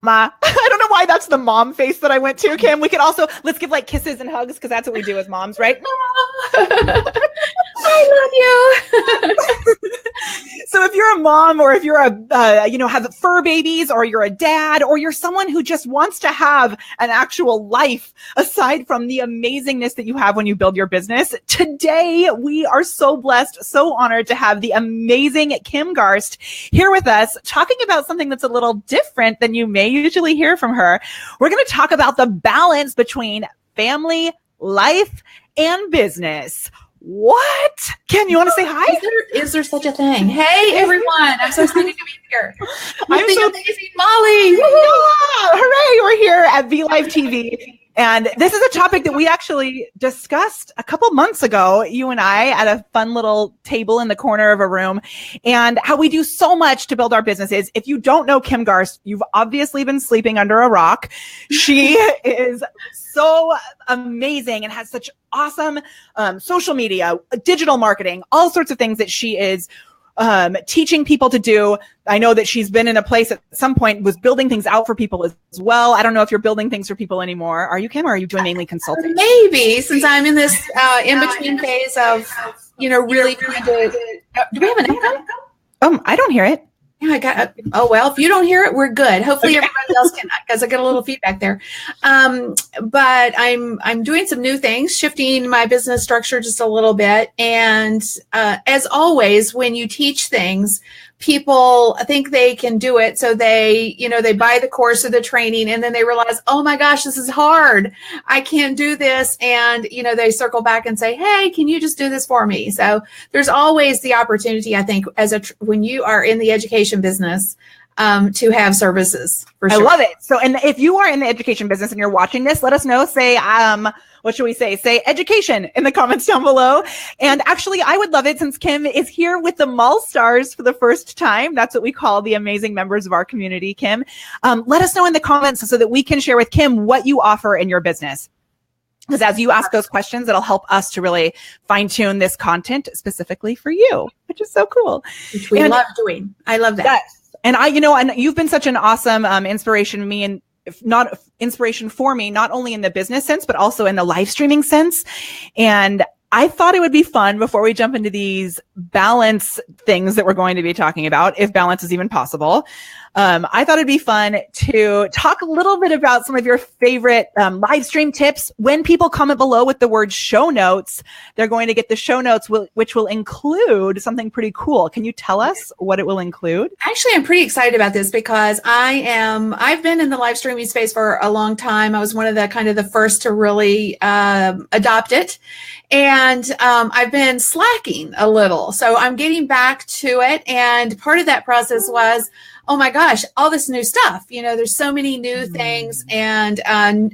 Ma. I don't know why that's the mom face that I went to, Kim. We could also, let's give like kisses and hugs because that's what we do as moms, right? I love you. So if you're a mom, or if you're have fur babies, or you're a dad, or you're someone who just wants to have an actual life aside from the amazingness that you have when you build your business, today we are so blessed, so honored to have the amazing Kim GARST here with us, talking about something that's a little different than you may usually hear from her. We're going to talk about the balance between family, life, and business. What? Kim, you want to say hi? Is there such a thing? Hey, everyone. I'm so excited to be here. I'm so amazing Molly. Yeah, hooray. We're here at BeLive TV. And this is a topic that we actually discussed a couple months ago, you and I, at a fun little table in the corner of a room, and how we do so much to build our businesses. If you don't know Kim GARST, you've obviously been sleeping under a rock. She is so amazing and has such awesome social media, digital marketing, all sorts of things that she is teaching people to do. I know that she's been in a place at some point was building things out for people as well. I don't know if you're building things for people anymore. Are you, Kim, or are you doing mainly consulting? Maybe, since I'm in this in-between phase of, really trying to, do we have an echo? I don't hear it. Yeah, I got. Oh well, if you don't hear it, we're good. Hopefully, everybody else can, because I get a little feedback there. But I'm doing some new things, shifting my business structure just a little bit. And as always, when you teach things, people think they can do it, so they buy the course or the training, and then they realize, oh my gosh, this is hard. I can't do this, and they circle back and say, hey, can you just do this for me? So there's always the opportunity, I think, when you are in the education business, to have services. For sure. I love it. So, and if you are in the education business and you're watching this, let us know. Say, what should we say? Say education in the comments down below. And actually, I would love it, since Kim is here with the Mall Stars for the first time. That's what we call the amazing members of our community, Kim. Let us know in the comments so that we can share with Kim what you offer in your business. Because as you ask those questions, it'll help us to really fine tune this content specifically for you, which is so cool. Which we love doing. I love that. Yes. And and you've been such an awesome inspiration to me, and not inspiration for me, not only in the business sense, but also in the live streaming sense. And I thought it would be fun, before we jump into these balance things that we're going to be talking about, if balance is even possible. I thought it'd be fun to talk a little bit about some of your favorite live stream tips. When people comment below with the word show notes, they're going to get the show notes, which will include something pretty cool. Can you tell us what it will include? Actually, I'm pretty excited about this because I've been in the live streaming space for a long time. I was one of the first to really adopt it. And I've been slacking a little. So I'm getting back to it. And part of that process was, oh my gosh, all this new stuff. There's so many new things, and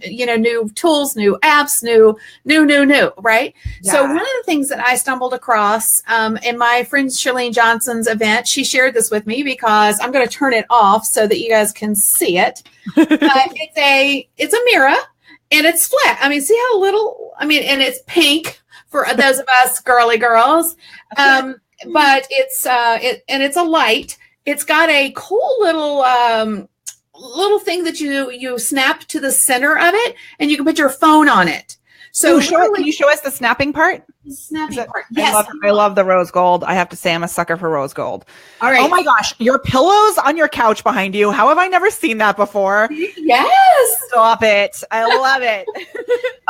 new tools, new apps, new, right? Yeah. So one of the things that I stumbled across in my friend Shirlene Johnson's event, she shared this with me, because I'm going to turn it off so that you guys can see it. It's a mirror, and it's flat. I mean, see how little, and it's pink for those of us girly girls. But it's a light. It's got a cool little thing that you snap to the center of it, and you can put your phone on it. So can you show us the snapping part? The snapping part. Yes. I love the rose gold. I have to say, I'm a sucker for rose gold. All right. Oh my gosh, your pillows on your couch behind you. How have I never seen that before? Yes. Stop it. I love it.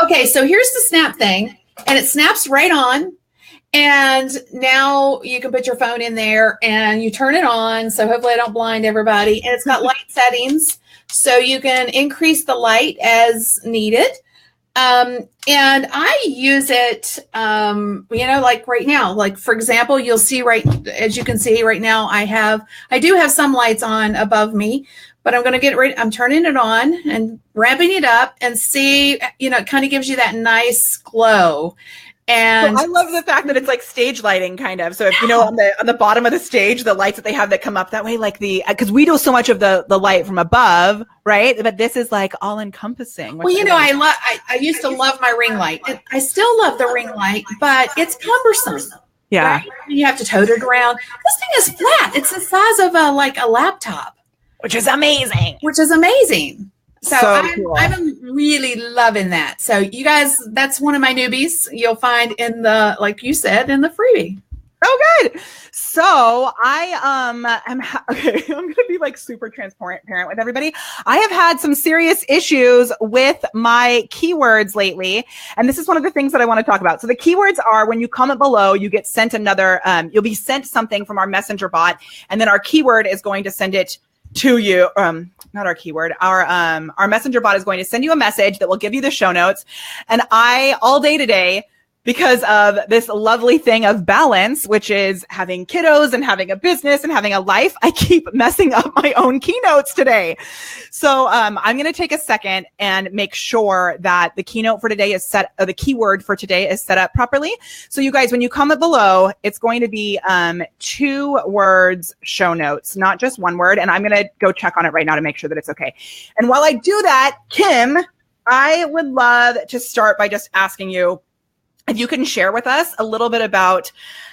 Okay, so here's the snap thing, and it snaps right on. And now you can put your phone in there and you turn it on. So hopefully I don't blind everybody. And it's got light settings, so you can increase the light as needed. And I use it, like right now, like for example, you'll see as you can see right now, I do have some lights on above me, but I'm going to get ready. I'm turning it on and ramping it up, and see, it kind of gives you that nice glow. And so I love the fact that it's like stage lighting, kind of. So if on the bottom of the stage, the lights that they have that come up that way, like because we do so much of the light from above, right? But this is like all encompassing. Well, I used to love my ring light. I still love the ring light, but it's cumbersome. Yeah, right? You have to tote it around. This thing is flat. It's the size of a laptop. which is amazing. So cool. I'm really loving that. So you guys, that's one of my newbies you'll find in the, like you said, in the freebie. Oh, good. So I am okay. I'm going to be like super transparent with everybody. I have had some serious issues with my keywords lately, and this is one of the things that I want to talk about. So the keywords are when you comment below, you get sent another. You'll be sent something from our messenger bot, and then our keyword is going to send it to you. Not our keyword. Our messenger bot is going to send you a message that will give you the show notes, and I all day today, because of this lovely thing of balance, which is having kiddos and having a business and having a life, I keep messing up my own keynotes today. So I'm going to take a second and make sure that the keynote for today is set, or the keyword for today is set up properly. So you guys, when you comment below, it's going to be 2 words show notes, not just 1 word. And I'm going to go check on it right now to make sure that it's okay. And while I do that, Kim, I would love to start by just asking you, if you can share with us a little bit about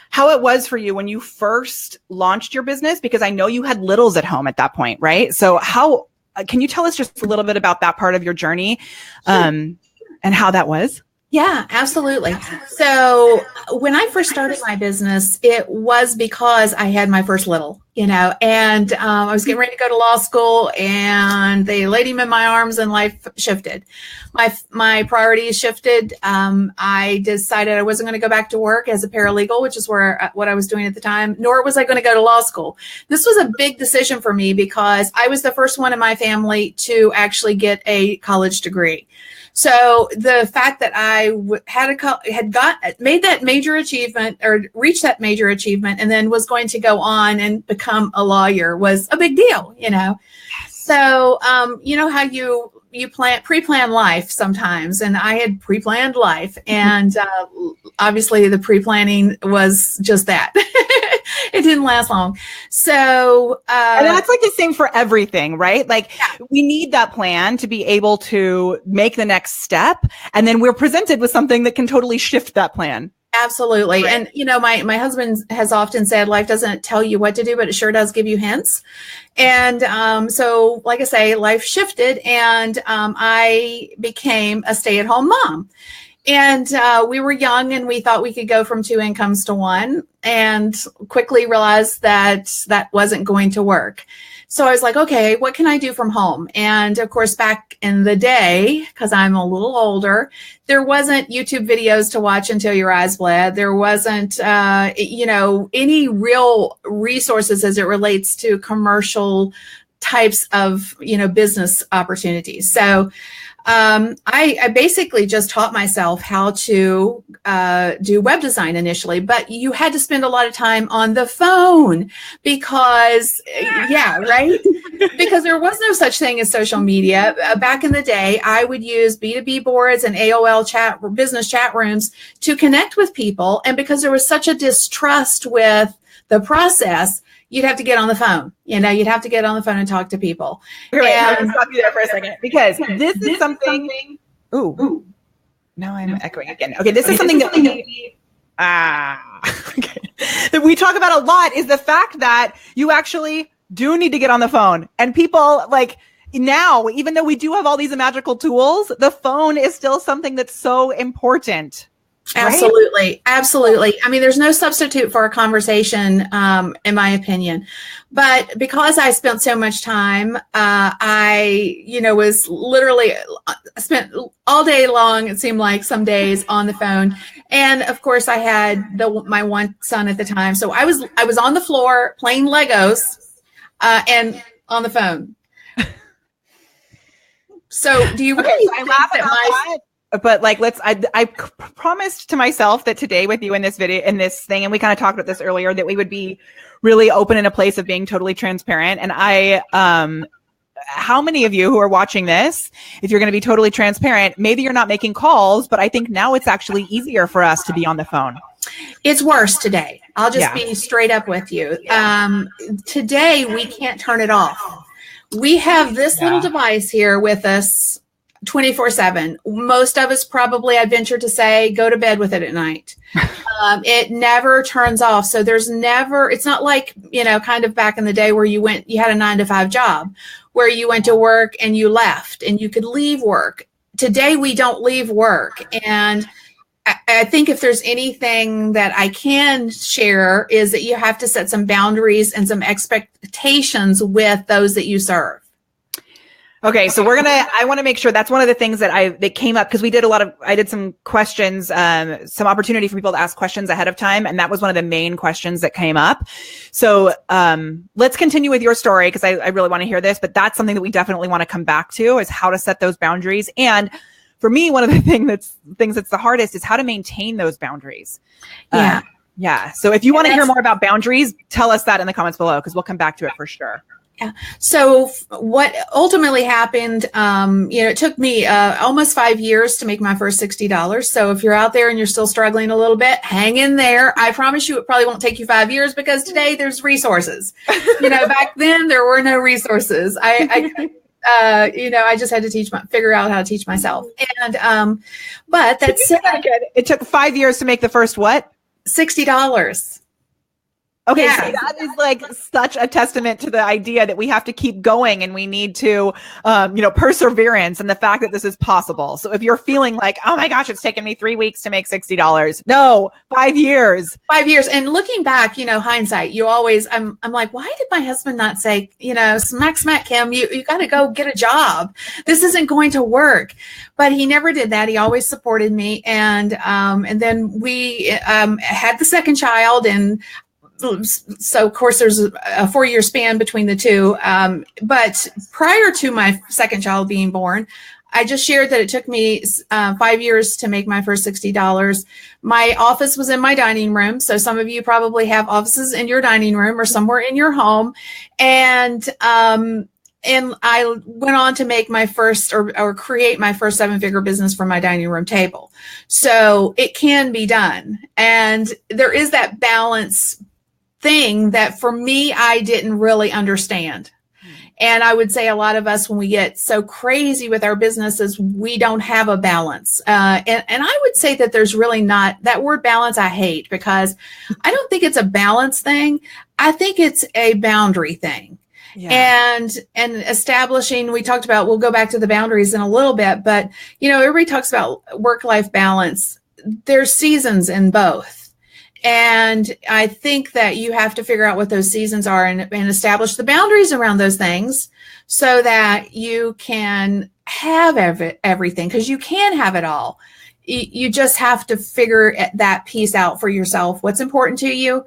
how it was for you when you first launched your business, because I know you had littles at home at that point, right? So how can you tell us just a little bit about that part of your journey and how that was? Yeah, absolutely. So when I first started my business, it was because I had my first little, and I was getting ready to go to law school, and they laid him in my arms, and life shifted. My priorities shifted. I decided I wasn't going to go back to work as a paralegal, which is what I was doing at the time, nor was I going to go to law school. This was a big decision for me because I was the first one in my family to actually get a college degree. So the fact that I made that major achievement, or reached that major achievement, and then was going to go on and become a lawyer was a big deal, So, you know how you pre-plan life sometimes, and I had pre-planned life, and obviously the pre-planning was just that. It didn't last long. So, and that's like the same for everything, right? Like we need that plan to be able to make the next step. And then we're presented with something that can totally shift that plan. Absolutely. Right. And, my husband has often said life doesn't tell you what to do, but it sure does give you hints. And so, like I say, life shifted, and I became a stay-at-home mom. And we were young, and we thought we could go from 2 incomes to 1, and quickly realized that wasn't going to work. So I was like, okay, what can I do from home? And of course, back in the day, because I'm a little older, there wasn't YouTube videos to watch until your eyes bled. There wasn't, any real resources as it relates to commercial types of, business opportunities. So I basically just taught myself how to do web design initially, but you had to spend a lot of time on the phone because, because there was no such thing as social media. Back in the day, I would use B2B boards and AOL business chat rooms to connect with people. And because there was such a distrust with the process, you'd have to get on the phone. You'd have to get on the phone and talk to people. Wait, I'm going to stop you there for a second, because this is something. Ooh, now I'm echoing again. Okay, this is something that that we talk about a lot, is the fact that you actually do need to get on the phone. And people, like, now, even though we do have all these magical tools, the phone is still something that's so important. Absolutely. Right? Absolutely. I mean, there's no substitute for a conversation, in my opinion. But because I spent so much time, I, was literally spent all day long, it seemed like, some days on the phone. And of course, I had my one son at the time. So I was on the floor playing Legos and on the phone. So do you really I laugh at that? But like, I promised to myself that today with you in this video, in this thing, and we kind of talked about this earlier, that we would be really open in a place of being totally transparent. And how many of you who are watching this, if you're going to be totally transparent, maybe you're not making calls, but I think now it's actually easier for us to be on the phone. It's worse today. I'll just be straight up with you. Today, we can't turn it off. We have this little device here with us 24/7. Most of us probably, I venture to say, go to bed with it at night. It never turns off. So it's not like, kind of back in the day where you had a 9-to-5 job where you went to work and you left and you could leave work. Today, we don't leave work. And I think if there's anything that I can share is that you have to set some boundaries and some expectations with those that you serve. Okay, so I want to make sure that's one of the things that came up because I did some questions, some opportunity for people to ask questions ahead of time. And that was one of the main questions that came up. So let's continue with your story because I really want to hear this, but that's something that we definitely want to come back to is how to set those boundaries. And for me, one of the things that's the hardest is how to maintain those boundaries. Yeah. So if you want to hear more about boundaries, tell us that in the comments below because we'll come back to it for sure. Yeah. So what ultimately happened, it took me almost 5 years to make my first $60. So if you're out there and you're still struggling a little bit, hang in there. I promise you it probably won't take you 5 years because today there's resources. Back then there were no resources. I just had to figure out how to teach myself. And, but that's it took 5 years to make the first what? $60. Okay, so that is like such a testament to the idea that we have to keep going and we need to, perseverance and the fact that this is possible. So if you're feeling like, oh my gosh, it's taken me 3 weeks to make $60. No, 5 years. 5 years. And looking back, hindsight, you always, I'm like, why did my husband not say, smack, Kim, you got to go get a job. This isn't going to work. But he never did that. He always supported me. And then we had the second child and so of course there's a 4-year span between the two. But prior to my second child being born, I just shared that it took me 5 years to make my first $60. My office was in my dining room. So some of you probably have offices in your dining room or somewhere in your home. And I went on to make my first or create my first 7-figure business from my dining room table. So it can be done. And there is that balance thing that for me, I didn't really understand. And I would say a lot of us, when we get so crazy with our businesses, we don't have a balance. And I would say that there's really not that word balance. I hate because I don't think it's a balance thing. I think it's a boundary thing. Yeah. And establishing, we talked about, we'll go back to the boundaries in a little bit, but everybody talks about work-life balance. There's seasons in both. And I think that you have to figure out what those seasons are and establish the boundaries around those things so that you can have everything, because you can have it all. You just have to figure that piece out for yourself. What's important to you,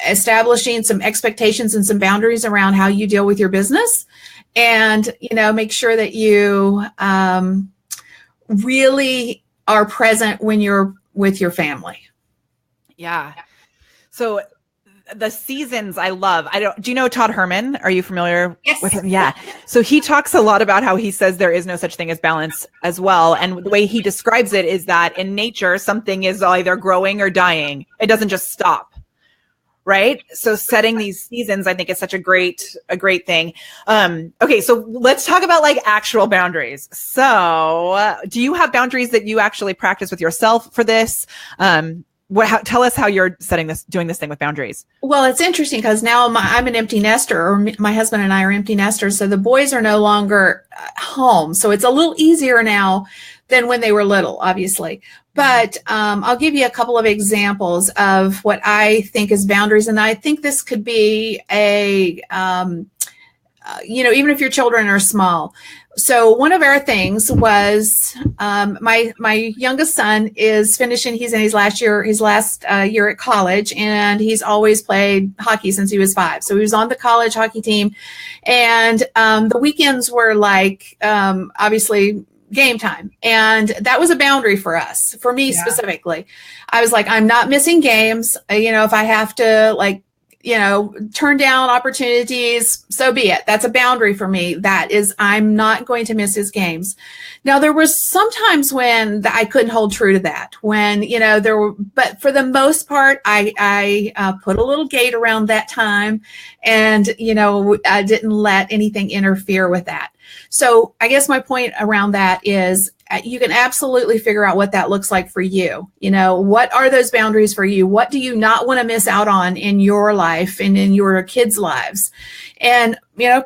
establishing some expectations and some boundaries around how you deal with your business, and, make sure that you really are present when you're with your family. Yeah. So the seasons I love. Do you know Todd Herman? Are you familiar with him? Yeah. So he talks a lot about how he says there is no such thing as balance as well. And the way he describes it is that in nature, something is either growing or dying. It doesn't just stop. Right. So setting these seasons, I think, is such a great thing. Okay. So let's talk about like actual boundaries. So do you have boundaries that you actually practice with yourself for this? Tell us how you're doing this thing with boundaries. Well, it's interesting because now I'm an empty nester, or my husband and I are empty nesters. So the boys are no longer home. So it's a little easier now than when they were little, obviously. But I'll give you a couple of examples of what I think is boundaries. And I think this could be even if your children are small. So one of our things was my youngest son is finishing. He's in his last year at college, and he's always played hockey since he was 5. So he was on the college hockey team, and the weekends were like obviously game time, and that was a boundary for us. For me specifically, I was like, I'm not missing games. If I have to turn down opportunities, so be it. That's a boundary for me. That is, I'm not going to miss his games. Now, there was sometimes when I couldn't hold true to that, when, but for the most part, I put a little gate around that time, and, I didn't let anything interfere with that. So I guess my point around that is you can absolutely figure out what that looks like for you. What are those boundaries for you? What do you not want to miss out on in your life and in your kids' lives? And,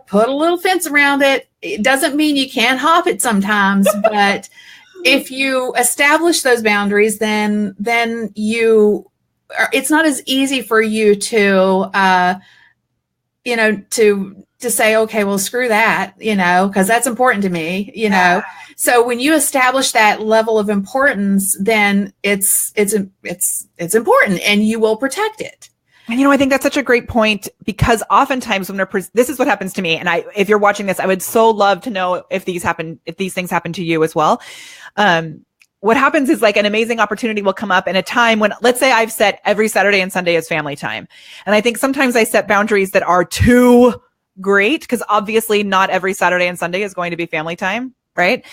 put a little fence around it. It doesn't mean you can't hop it sometimes, but if you establish those boundaries, then it's not as easy for you to say, okay, well, screw that, because that's important to me, Yeah. So when you establish that level of importance, then it's important and you will protect it. And I think that's such a great point, because oftentimes when this is what happens to me. And if you're watching this, I would so love to know if these things happen to you as well. What happens is, like, an amazing opportunity will come up in a time when, let's say I've set every Saturday and Sunday as family time. And I think sometimes I set boundaries that are too great, because obviously not every Saturday and Sunday is going to be family time, right?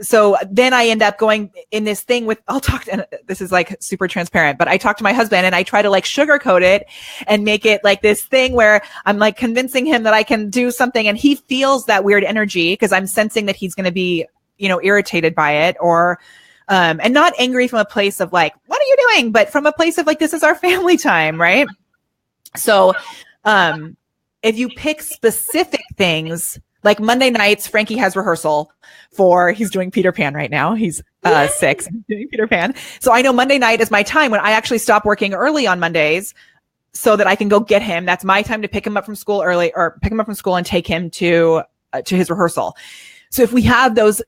So then I end up going in this thing with, and this is like super transparent, but I talk to my husband and I try to like sugarcoat it and make it like this thing where I'm like convincing him that I can do something, and he feels that weird energy because I'm sensing that he's going to be, irritated by it, or, and not angry from a place of like, what are you doing? But from a place of like, this is our family time, right? So, if you pick specific things, like Monday nights, Frankie has rehearsal he's doing Peter Pan right now. He's 6, doing Peter Pan. So I know Monday night is my time when I actually stop working early on Mondays so that I can go get him. That's my time to pick him up from school early, or pick him up from school and take him to his rehearsal. So if we have those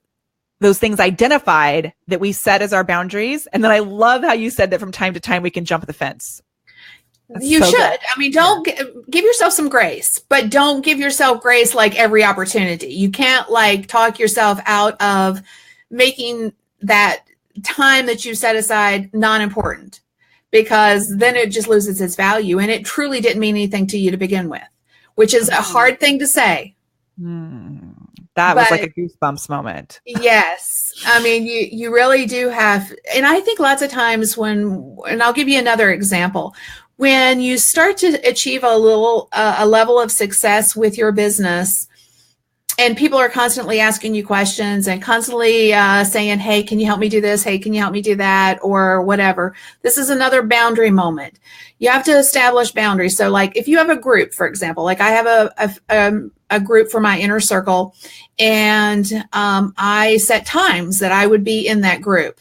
things identified that we set as our boundaries, and then I love how you said that from time to time we can jump the fence. That's you so should. good. I mean, don't give yourself some grace, but don't give yourself grace like every opportunity. You can't like talk yourself out of making that time that you set aside non-important, because then it just loses its value, and it truly didn't mean anything to you to begin with, which is a hard thing to say. That was like a goosebumps moment. Yes. I mean, you really do have, and I think lots of times and I'll give you another example. When you start to achieve a level of success with your business, and people are constantly asking you questions and constantly saying, hey, can you help me do this? Hey, can you help me do that? Or whatever. This is another boundary moment. You have to establish boundaries. So like if you have a group, for example, like I have a group for my inner circle, and I set times that I would be in that group,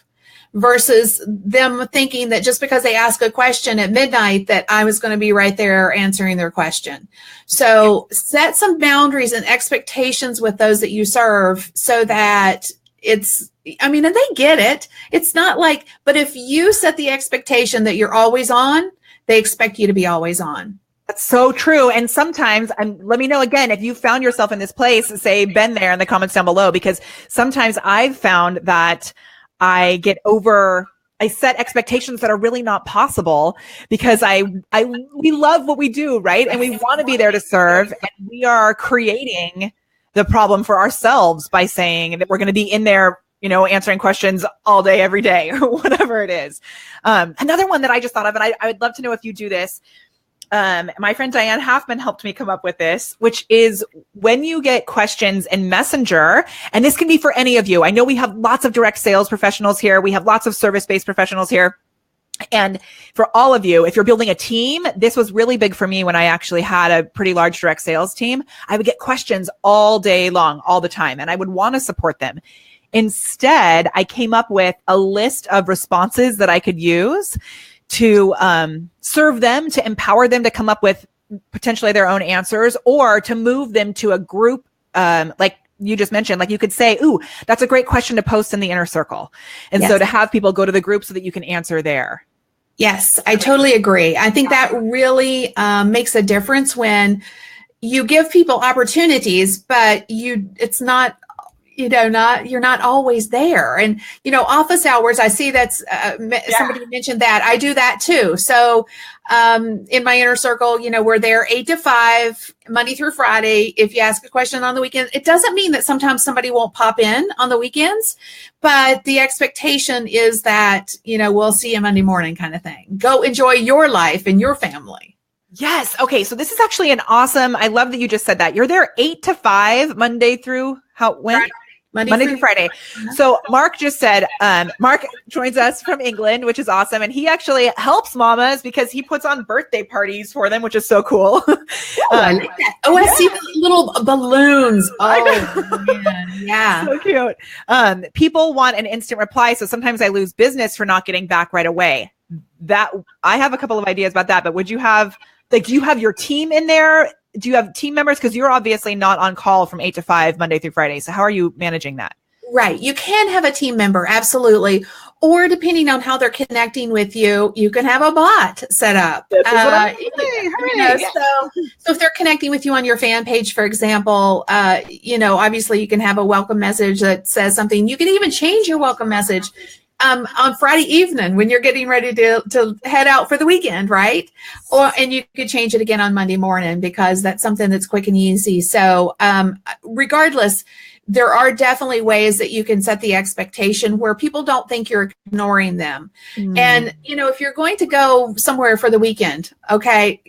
versus them thinking that just because they ask a question at midnight that I was going to be right there answering their question. So set some boundaries and expectations with those that you serve, so that and they get it. It's not like, but if you set the expectation that you're always on, they expect you to be always on. That's so true. And sometimes, let me know again, if you found yourself in this place, say, been there in the comments down below, because sometimes I've found that I set expectations that are really not possible, because we love what we do, right? And we want to be there to serve. And we are creating the problem for ourselves by saying that we're going to be in there, answering questions all day, every day, or whatever it is. Another one that I just thought of, and I would love to know if you do this. My friend Diane Halfman helped me come up with this, which is when you get questions in Messenger, and this can be for any of you. I know we have lots of direct sales professionals here. We have lots of service-based professionals here. And for all of you, if you're building a team, this was really big for me when I actually had a pretty large direct sales team. I would get questions all day long, all the time, and I would want to support them. Instead, I came up with a list of responses that I could use to serve them, to empower them to come up with potentially their own answers, or to move them to a group, like you just mentioned. Like you could say, ooh, that's a great question to post in the inner circle. And so to have people go to the group so that you can answer there. Yes, I totally agree. I think that really makes a difference when you give people opportunities, but it's not, you're not always there. And, office hours, I see that's somebody mentioned that. I do that too. So in my inner circle, we're there 8 to 5, Monday through Friday. If you ask a question on the weekend, it doesn't mean that sometimes somebody won't pop in on the weekends, but the expectation is that, we'll see you Monday morning kind of thing. Go enjoy your life and your family. Yes. Okay. So this is actually an awesome, I love that you just said that. You're there 8 to 5, Monday through when? Right. Monday through Friday. So Mark just said, Mark joins us from England, which is awesome. And he actually helps mamas because he puts on birthday parties for them, which is so cool. I like that. Oh, I see the little balloons. Oh, man. Yeah. So cute. People want an instant reply. So sometimes I lose business for not getting back right away. That I have a couple of ideas about that, but would you have, do you have your team in there? Do you have team members? Because you're obviously not on call from 8 to 5, Monday through Friday. So how are you managing that? Right. You can have a team member. Absolutely. Or depending on how they're connecting with you, you can have a bot set up. So if they're connecting with you on your fan page, for example, obviously you can have a welcome message that says something. You can even change your welcome message on Friday evening when you're getting ready to head out for the weekend, right? And you could change it again on Monday morning because that's something that's quick and easy. So regardless, there are definitely ways that you can set the expectation where people don't think you're ignoring them. And, if you're going to go somewhere for the weekend, okay,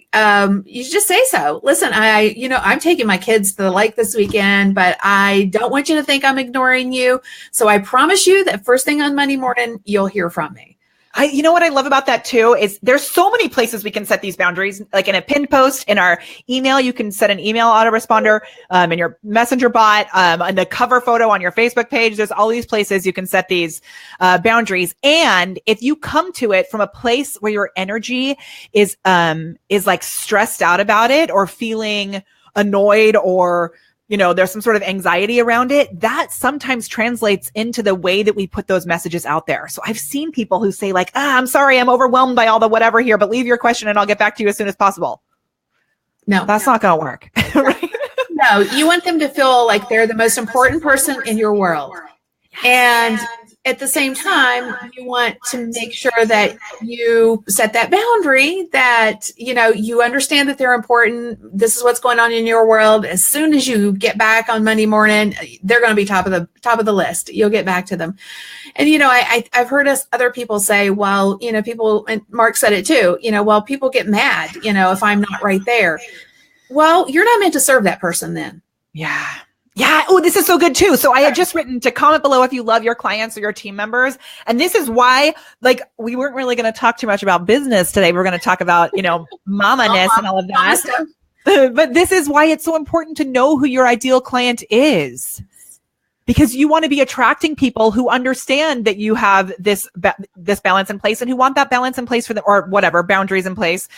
you just say so. Listen, I'm taking my kids to the lake this weekend, but I don't want you to think I'm ignoring you. So I promise you that first thing on Monday morning, you'll hear from me. You know what I love about that too is there's so many places we can set these boundaries. Like in a pinned post, in our email, you can set an email autoresponder, in your messenger bot, on the cover photo on your Facebook page. There's all these places you can set these boundaries. And if you come to it from a place where your energy is like stressed out about it or feeling annoyed or there's some sort of anxiety around it, that sometimes translates into the way that we put those messages out there. So I've seen people who say like, I'm sorry, I'm overwhelmed by all the whatever here, but leave your question and I'll get back to you as soon as possible. No, that's not going to work. Right? No, you want them to feel like they're the most important person in your world. And at the same time, you want to make sure that you set that boundary that, you understand that they're important. This is what's going on in your world. As soon as you get back on Monday morning, they're going to be top of the list. You'll get back to them. And, I've heard other people say, well, people, and Mark said it too, well, people get mad, if I'm not right there. Well, you're not meant to serve that person then. Yeah. Yeah. Oh, this is so good too. So I had just written to comment below if you love your clients or your team members. And this is why, we weren't really going to talk too much about business today. We're going to talk about, mama-ness and all of that. But this is why it's so important to know who your ideal client is. Because you want to be attracting people who understand that you have this balance in place and who want that balance in place for them, or whatever, boundaries in place.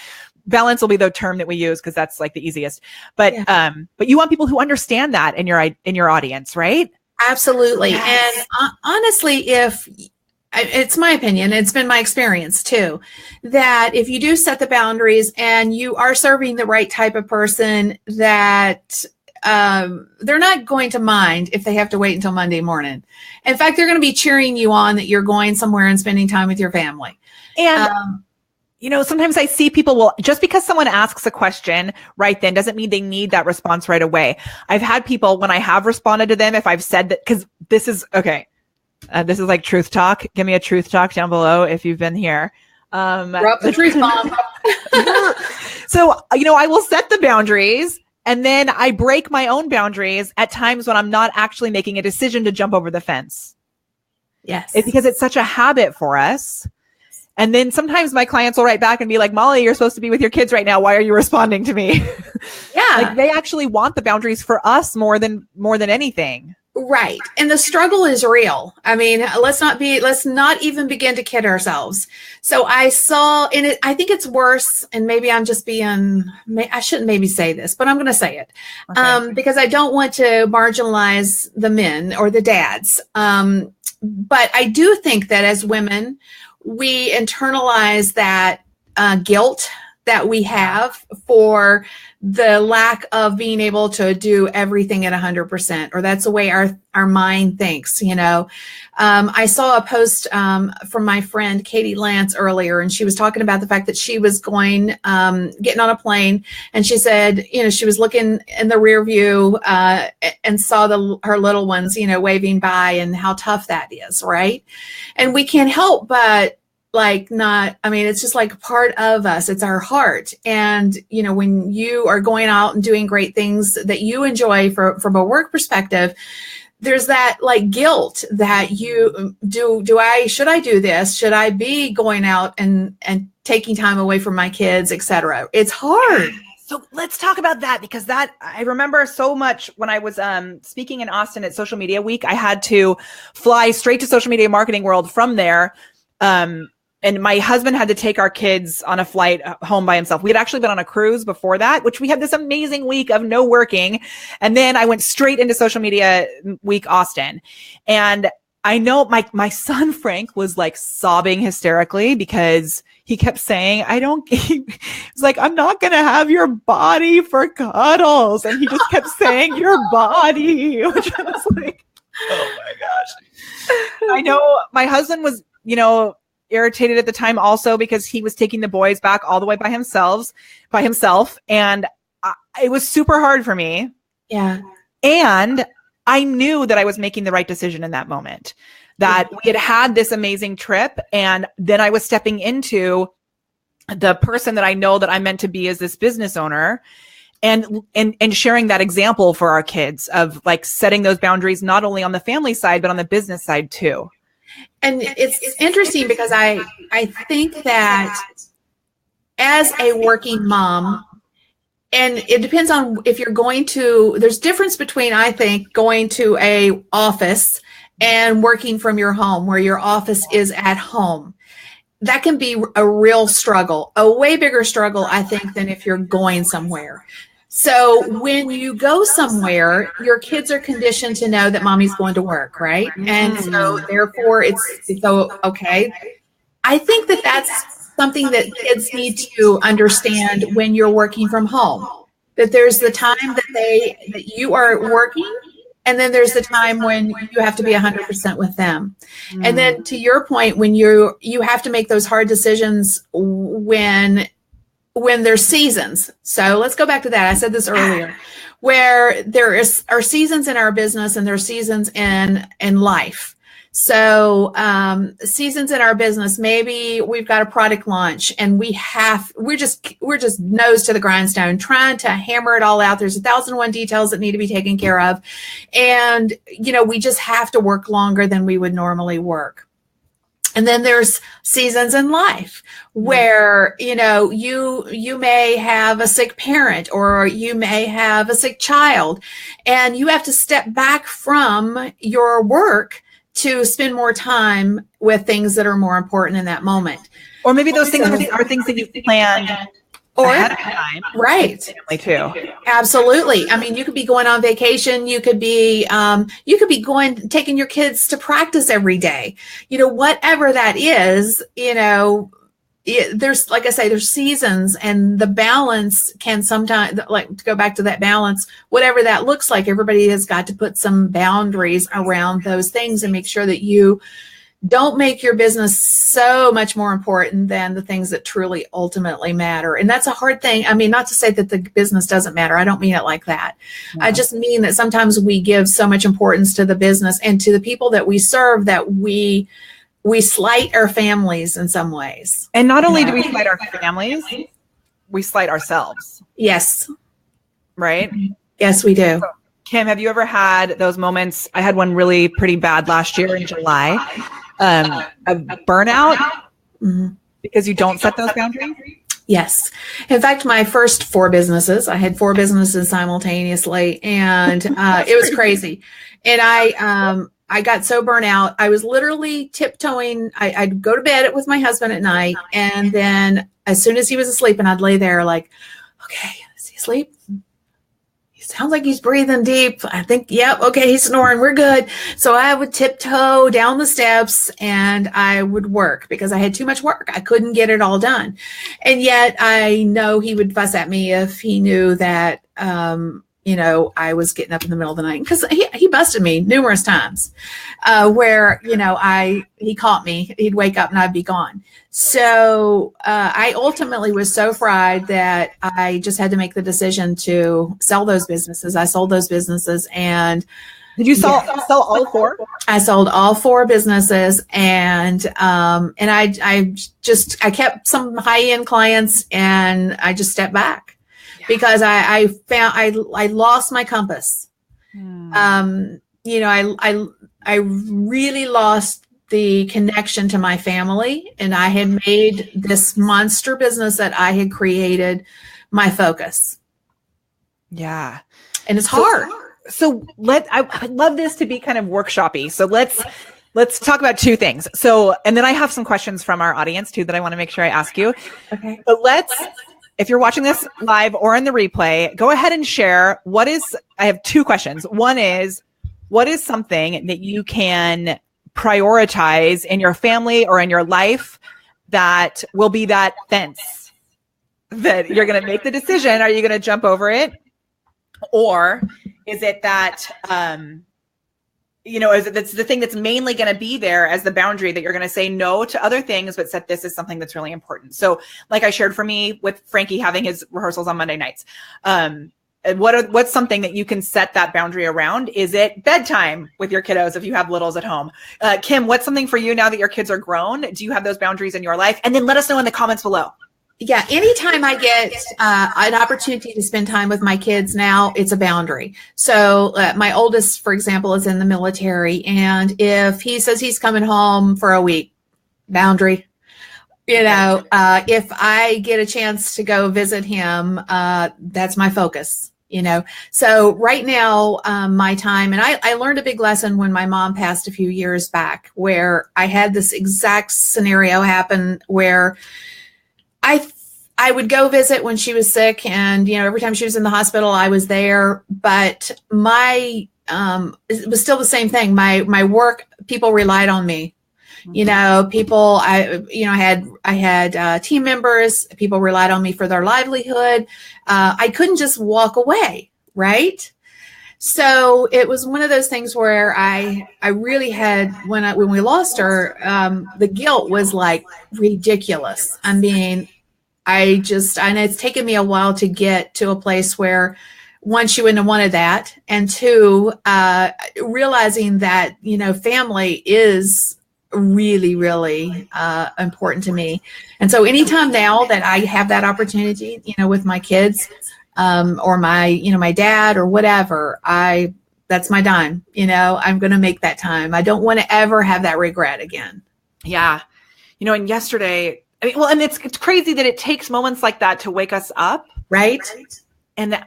Balance will be the term that we use because that's like the easiest. But but you want people who understand that in your audience, right? Absolutely. Yes. And honestly, it's my opinion, it's been my experience too, that if you do set the boundaries and you are serving the right type of person, that they're not going to mind if they have to wait until Monday morning. In fact, they're going to be cheering you on that you're going somewhere and spending time with your family. And sometimes I see people just because someone asks a question right then doesn't mean they need that response right away. I've had people when I have responded to them, if I've said that, because this is okay. This is like truth talk. Give me a truth talk down below if you've been here. Drop the truth bomb. So, I will set the boundaries and then I break my own boundaries at times when I'm not actually making a decision to jump over the fence. Yes. It's because it's such a habit for us. And then sometimes my clients will write back and be like, Molly, you're supposed to be with your kids right now. Why are you responding to me? Yeah. They actually want the boundaries for us more than anything. Right. And the struggle is real. I mean, let's not even begin to kid ourselves. So I saw in it, I think it's worse. And maybe I'm just I shouldn't maybe say this, but I'm going to say it. Okay. Because I don't want to marginalize the men or the dads. But I do think that as women, we internalize that guilt that we have for the lack of being able to do everything at 100%, or that's the way our mind thinks, I saw a post from my friend Katie Lance earlier, and she was talking about the fact that she was getting on a plane, and she said, she was looking in the rear view and saw her little ones, waving by, and how tough that is, right? And we can't help but like not, I mean, it's just like part of us. It's our heart. And, you know, when you are going out and doing great things that you enjoy from a work perspective, there's that like guilt that you should I do this? Should I be going out and taking time away from my kids, etc.? It's hard. So let's talk about that, because that I remember so much when I was speaking in Austin at Social Media Week. I had to fly straight to Social Media Marketing World from there. And my husband had to take our kids on a flight home by himself. We had actually been on a cruise before that, which we had this amazing week of no working. And then I went straight into Social Media Week Austin. And I know my son, Frank, was like sobbing hysterically because he kept saying, he was like, I'm not going to have your body for cuddles. And he just kept saying your body, which I was like, oh my gosh. I know my husband was, irritated at the time also because he was taking the boys back all the way by himself. And it was super hard for me. Yeah. And I knew that I was making the right decision in that moment, that we had this amazing trip. And then I was stepping into the person that I know that I'm meant to be as this business owner, and sharing that example for our kids of like setting those boundaries, not only on the family side, but on the business side too. And it's interesting because I think that as a working mom, and it depends on if you're going to, there's difference between, I think, going to a office and working from your home, where your office is at home. That can be a real struggle, a way bigger struggle, I think, than if you're going somewhere. So when you go somewhere, your kids are conditioned to know that mommy's going to work, right? And so therefore it's so, okay. I think that that's something that kids need to understand when you're working from home, that there's the time that you are working, and then there's the time when you have to be 100% with them. And then to your point, when you have to make those hard decisions when there's seasons. So let's go back to that. I said this earlier, where are seasons in our business and there are seasons in life. So seasons in our business, maybe we've got a product launch and we're just nose to the grindstone trying to hammer it all out. There's 1,001 details that need to be taken care of. And, we just have to work longer than we would normally work. And then there's seasons in life where, you may have a sick parent, or you may have a sick child, and you have to step back from your work to spend more time with things that are more important in that moment. Or maybe those things are things that you planned ahead of time. Right. Family too. Absolutely. I mean, you could be going on vacation. You could be taking your kids to practice every day. Whatever that is, there's, like I say, there's seasons, and the balance can sometimes, like, to go back to that balance, whatever that looks like, everybody has got to put some boundaries around those things and make sure that you don't make your business so much more important than the things that truly ultimately matter. And that's a hard thing. I mean, not to say that the business doesn't matter. I don't mean it like that. No. I just mean that sometimes we give so much importance to the business and to the people that we serve that we slight our families in some ways. And not only do we slight our families, we slight ourselves. Yes. Right? Yes, we do. So, Kim, have you ever had those moments? I had one really pretty bad last year in July, of burnout because you don't set those boundaries? Yes. In fact, my first 4 businesses, I had 4 businesses simultaneously, and it was crazy. And I got so burnt out. I was literally tiptoeing. I'd go to bed with my husband at night, and then as soon as he was asleep, and I'd lay there like, okay, is he asleep? Sounds like he's breathing deep. I think, yep, okay, he's snoring. We're good. So I would tiptoe down the steps and I would work because I had too much work. I couldn't get it all done. And yet I know he would fuss at me if he knew that, I was getting up in the middle of the night, because he busted me numerous times where, he caught me, he'd wake up and I'd be gone. So I ultimately was so fried that I just had to make the decision to sell those businesses. I sold those businesses, and Did you sell all four? I sold all four businesses, and I kept some high end clients, and I just stepped back because I found I lost my compass. You know, I really lost the connection to my family, and I had made this monster business that I had created my focus. Yeah. And it's hard. So I love this to be kind of workshoppy. So let's talk about two things. So, and then I have some questions from our audience too that I want to make sure I ask you. Okay. But if you're watching this live or in the replay, go ahead and share I have two questions. One is, what is something that you can prioritize in your family or in your life that will be that fence that you're going to make the decision? Are you going to jump over it? Or is it that, is it the thing that's mainly going to be there as the boundary that you're going to say no to other things, but set this as something that's really important? So like I shared for me with Frankie having his rehearsals on Monday nights, what's something that you can set that boundary around? Is it bedtime with your kiddos if you have littles at home? Kim, what's something for you now that your kids are grown? Do you have those boundaries in your life? And then let us know in the comments below. Yeah, anytime I get an opportunity to spend time with my kids now, it's a boundary. So my oldest, for example, is in the military. And if he says he's coming home for a week, boundary. You know, if I get a chance to go visit him, that's my focus. You know, so right now, my time, and I learned a big lesson when my mom passed a few years back, where I had this exact scenario happen where I would go visit when she was sick, and, you know, every time she was in the hospital, I was there, but it was still the same thing. My work, people relied on me. You know, I had team members, people relied on me for their livelihood. I couldn't just walk away, right? So it was one of those things where I really had, when we lost her, the guilt was like ridiculous. I mean, and it's taken me a while to get to a place where, one, she wouldn't have wanted that, and two, realizing that, you know, family is really, really important to me. And so anytime now that I have that opportunity, you know, with my kids, or my dad or whatever, that's my dime. You know, I'm going to make that time. I don't want to ever have that regret again. Yeah. You know, and yesterday, and it's crazy that it takes moments like that to wake us up. Right. And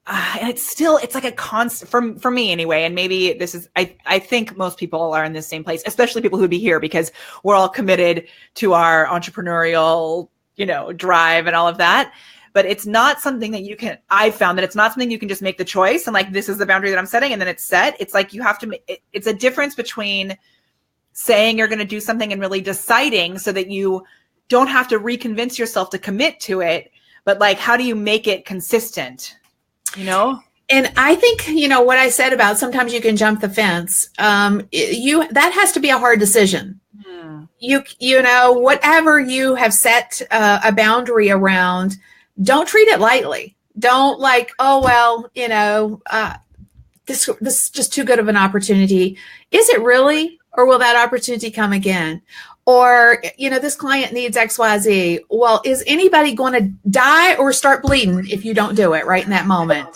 it's like a constant for me anyway. And maybe this is, I think most people are in the same place, especially people who'd be here, because we're all committed to our entrepreneurial, you know, drive and all of that. But it's not something that I've found that it's not something you can just make the choice and like, this is the boundary that I'm setting, and then it's set. It's like, you have to it's a difference between saying you're going to do something and really deciding, so that you don't have to reconvince yourself to commit to it. But like, how do you make it consistent? You know? And I think, you know, what I said about sometimes you can jump the fence, that has to be a hard decision. You know, whatever you have set a boundary around, don't treat it lightly. Don't like, oh, well, you know, this is just too good of an opportunity. Is it really? Or will that opportunity come again? Or, you know, this client needs XYZ. Well, is anybody going to die or start bleeding if you don't do it right in that moment?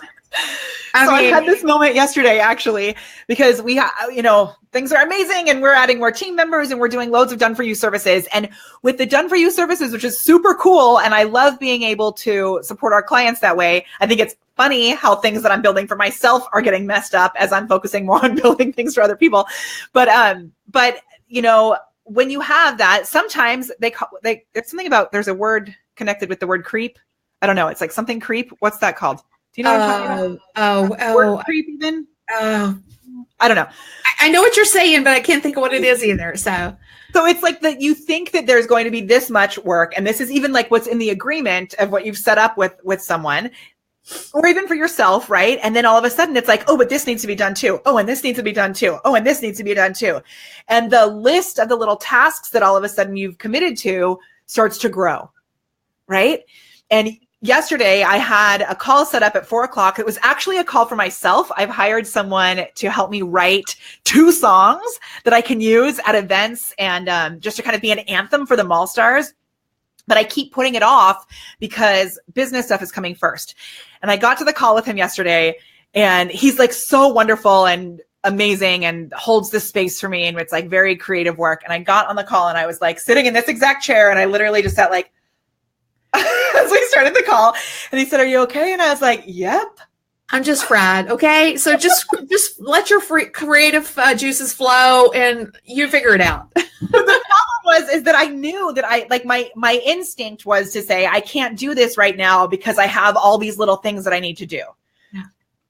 I had this moment yesterday, actually, because things are amazing, and we're adding more team members, and we're doing loads of done for you services. And with the done for you services, which is super cool, and I love being able to support our clients that way. I think it's funny how things that I'm building for myself are getting messed up as I'm focusing more on building things for other people. But you know, when you have that, sometimes it's something about, there's a word connected with the word creep. I don't know. It's like something creep. What's that called? Do you know what I'm talking about? Word creep even? I don't know. I know what you're saying, but I can't think of what it is either. So it's like that you think that there's going to be this much work, and this is even like what's in the agreement of what you've set up with someone, or even for yourself, right? And then all of a sudden it's like, oh, but this needs to be done too. Oh, and this needs to be done too. Oh, and this needs to be done too. And the list of the little tasks that all of a sudden you've committed to starts to grow, right? And yesterday I had a call set up at 4:00. It was actually a call for myself. I've hired someone to help me write 2 songs that I can use at events and just to kind of be an anthem for the Mall Stars. But I keep putting it off because business stuff is coming first. And I got to the call with him yesterday, and he's like so wonderful and amazing and holds this space for me. And it's like very creative work. And I got on the call and I was like sitting in this exact chair, and I literally just sat like, as we started the call, and he said, "Are you okay?" And I was like, "Yep. I'm just fried." Okay. So just let your creative juices flow and you figure it out. The problem is that I knew that I like my instinct was to say, I can't do this right now because I have all these little things that I need to do. Yeah.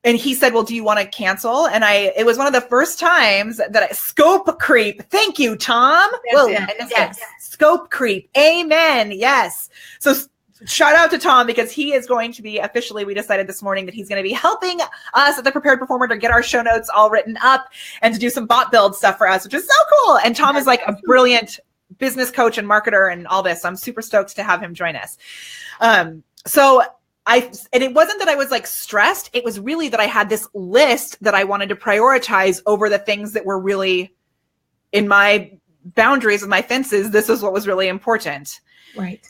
And he said, "Well, do you want to cancel?" And it was one of the first times that scope creep. Thank you, Tom. Yes. Scope creep. Amen. Yes. So shout out to Tom, because he is going to be officially, we decided this morning that he's going to be helping us at the Prepared Performer to get our show notes all written up and to do some bot build stuff for us, which is so cool. And Tom is like a brilliant business coach and marketer and all this. So I'm super stoked to have him join us. And it wasn't that I was like stressed. It was really that I had this list that I wanted to prioritize over the things that were really in my boundaries and my fences. This is what was really important. Right.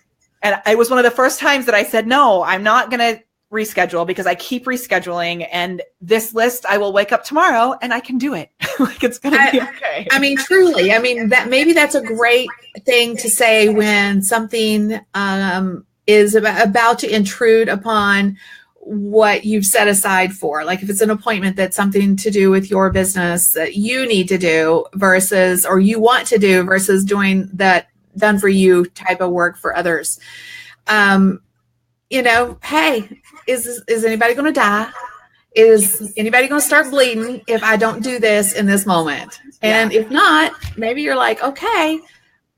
And it was one of the first times that I said, no, I'm not going to reschedule, because I keep rescheduling, and this list, I will wake up tomorrow and I can do it. Like, it's going to be okay. I mean, truly, that's a great thing to say when something is about to intrude upon what you've set aside for. Like if it's an appointment that's something to do with your business that you need to do versus, or you want to do versus doing that done for you type of work for others. Hey, is anybody going to die? Is anybody going to start bleeding if I don't do this in this moment? And if not, maybe you're like, okay,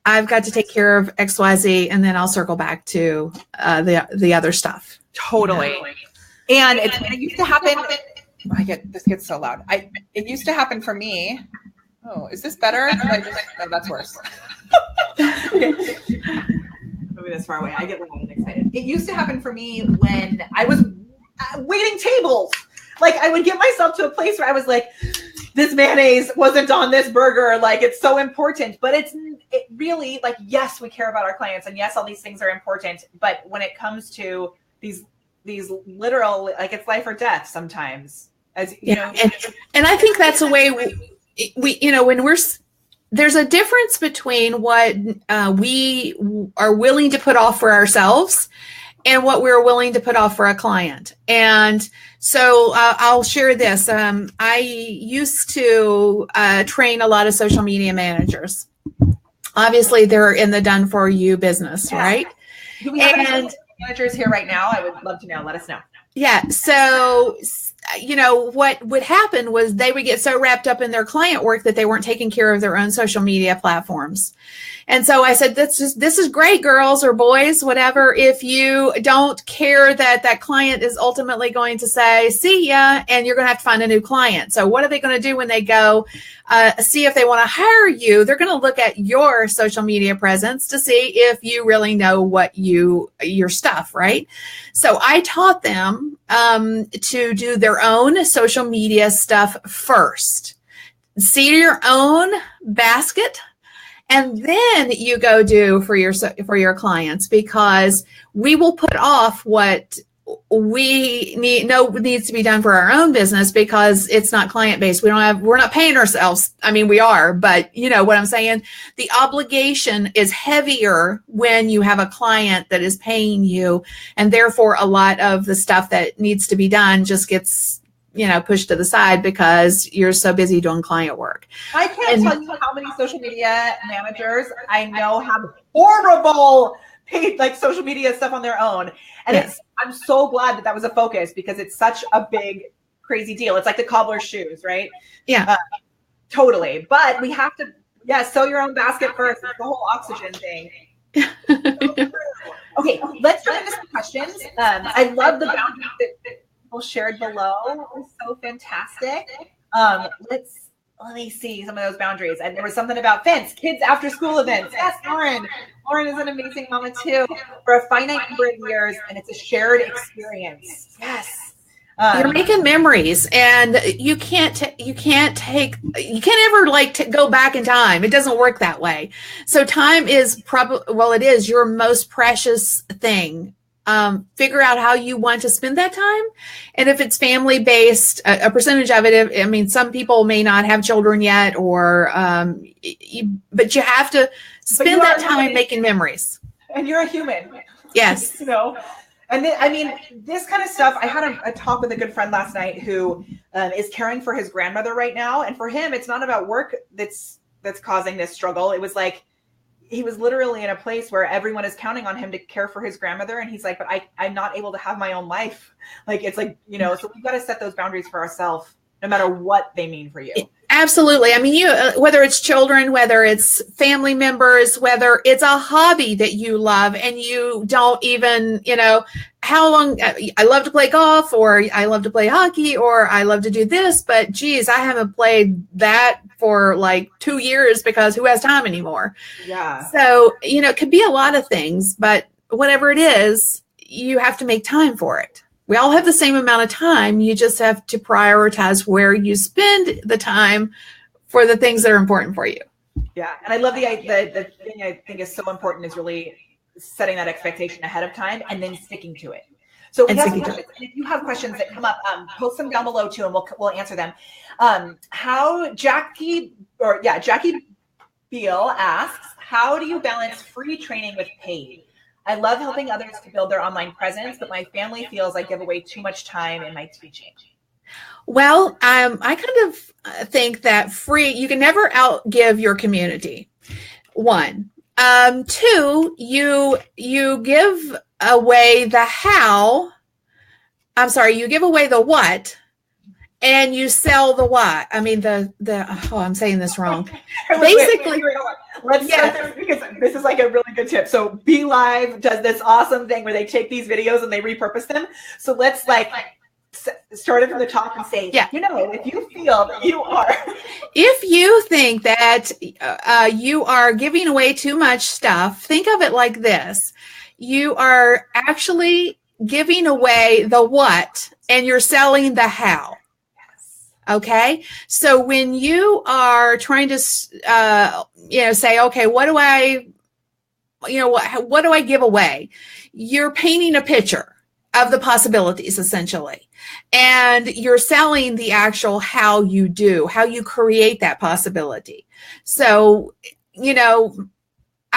I've got to take care of XYZ, and then I'll circle back to the other stuff. Totally. And it used to happen. This gets so loud. It used to happen for me. Oh, is this better? No, that's worse. Okay. Moving this far away, I get loud and excited. It used to happen for me when I was waiting tables. Like I would get myself to a place where I was like, this mayonnaise wasn't on this burger. Like it's so important, but it really, like, yes, we care about our clients, and yes, all these things are important. But when it comes to these literal, like it's life or death sometimes, as you know. And I think that's a way we when there's a difference between what we are willing to put off for ourselves and what we're willing to put off for a client. And so I'll share this. I used to train a lot of social media managers. Obviously, they're in the done for you business, right? Do we have any managers here right now? I would love to know. Let us know. Yeah. So, what would happen was they would get so wrapped up in their client work that they weren't taking care of their own social media platforms. And so I said, this is great, girls or boys, whatever. If you don't care that client is ultimately going to say, see ya, and you're going to have to find a new client. So what are they going to do when they go see if they want to hire you? They're going to look at your social media presence to see if you really know what your stuff, right? So I taught them to do their own social media stuff first. See your own basket. And then you go do for your clients, because we will put off what we needs to be done for our own business because it's not client based. We're not paying ourselves. I mean, we are, but you know what I'm saying? The obligation is heavier when you have a client that is paying you, and therefore a lot of the stuff that needs to be done just gets pushed to the side because you're so busy doing client work. I can't tell you how many social media managers I know have horrible paid social media stuff on their own. And I'm so glad that was a focus, because it's such a big, crazy deal. It's like the cobbler's shoes, right? Yeah. Totally. But we have to, sew your own basket first. It's the whole oxygen thing. Okay, let's jump into some questions. I love the boundaries that people shared below. It was so fantastic. Let's let me see some of those boundaries. And there was something about fence, kids after school events. Yes, Lauren. Lauren is an amazing mama too, for a finite number of years, and it's a shared experience. Yes. You're making memories, and you can't ever like go back in time. It doesn't work that way. So time is it is your most precious thing. Figure out how you want to spend that time. And if it's family based, a percentage of it, I mean, some people may not have children yet, or, but you have to spend that time making memories. And you're a human. Yes. And then, I mean, this kind of stuff, I had a talk with a good friend last night who is caring for his grandmother right now. And for him, it's not about work that's causing this struggle. It was like, he was literally in a place where everyone is counting on him to care for his grandmother. And he's like, but I'm not able to have my own life. Like, it's like, so we've got to set those boundaries for ourselves, no matter what they mean for you. Absolutely. I mean, whether it's children, whether it's family members, whether it's a hobby that you love and you don't even, how long I love to play golf, or I love to play hockey, or I love to do this, but geez, I haven't played that for like 2 years because who has time anymore? Yeah. So, it could be a lot of things, but whatever it is, you have to make time for it. We all have the same amount of time. You just have to prioritize where you spend the time for the things that are important for you. Yeah. And I love the thing I think is so important is really setting that expectation ahead of time and then sticking to it. So if you have questions that come up, post them down below too, and we'll answer them. Jackie Beal asks, how do you balance free training with paid? I love helping others to build their online presence, but my family feels I give away too much time in my teaching. Well, I kind of think that you can never outgive your community. 1. 2, you give away the how. You give away the what, and you sell the what. I mean, I'm saying this wrong. Basically, let's start there, because this is like a really good tip. So BeLive does this awesome thing where they take these videos and they repurpose them. So let's start it from the top and say, if you feel that if you think that you are giving away too much stuff, think of it like this. You are actually giving away the what, and you're selling the how. Okay. So when you are trying to, say, okay, what do I give away? You're painting a picture of the possibilities, essentially. And you're selling the actual how you create that possibility. So,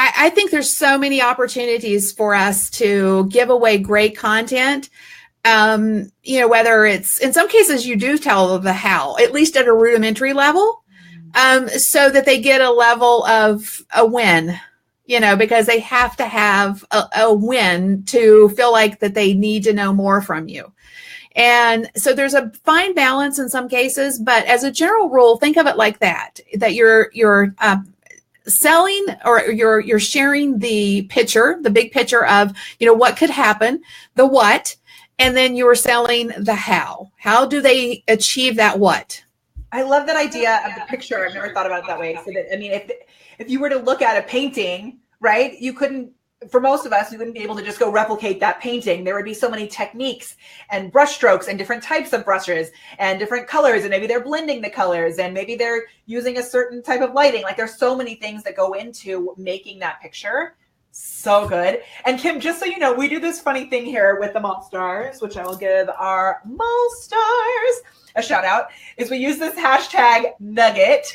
I think there's so many opportunities for us to give away great content. Whether it's, in some cases you do tell the how, at least at a rudimentary level, so that they get a level of a win, because they have to have a win to feel like that they need to know more from you. And so there's a fine balance in some cases, but as a general rule, think of it like that you're selling, or you're sharing the big picture of, what could happen, the what, and then you are selling the how. How do they achieve that what? I love that idea of the picture. I've never thought about it that way. So that, I mean, if you were to look at a painting, right, you couldn't, for most of us, you wouldn't be able to just go replicate that painting. There would be so many techniques and brush strokes and different types of brushes and different colors. And maybe they're blending the colors, and maybe they're using a certain type of lighting. Like, there's so many things that go into making that picture. So good. And Kim, just so you know, we do this funny thing here with the Mall Stars, which I will give our Mall Stars a shout out, is we use this hashtag nugget.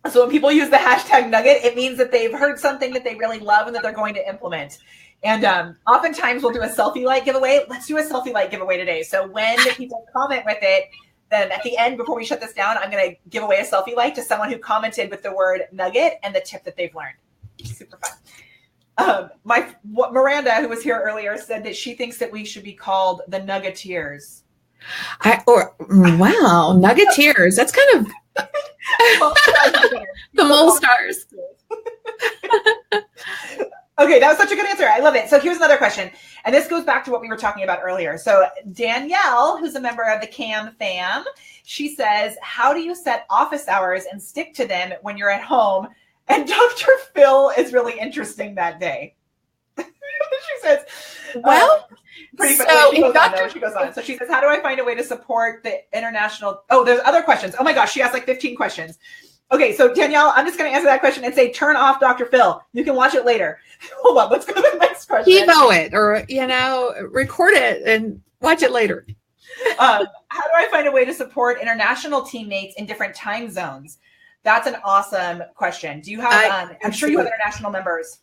So when people use the hashtag nugget, it means that they've heard something that they really love and that they're going to implement. And oftentimes we'll do a selfie light giveaway. Let's do a selfie light giveaway today. So when people comment with it, then at the end, before we shut this down, I'm going to give away a selfie light to someone who commented with the word nugget and the tip that they've learned. Super fun. Miranda, who was here earlier, said that she thinks that we should be called the Nuggeteers. Wow, Nuggeteers. That's kind of the Mole Stars. Okay, that was such a good answer. I love it. So here's another question. And this goes back to what we were talking about earlier. So Danielle, who's a member of the CAM fam, she says, how do you set office hours and stick to them when you're at home? And Dr. Phil is really interesting that day. She says, well, pretty so she goes on. So she says, how do I find a way to support the international? Oh, there's other questions. Oh my gosh, she asked like 15 questions. Okay, so Danielle, I'm just going to answer that question and say, turn off Dr. Phil. You can watch it later. Hold on, let's go to the next question. TiVo it, or, record it and watch it later. How do I find a way to support international teammates in different time zones? That's an awesome question. Do you have, I'm sure you have international members.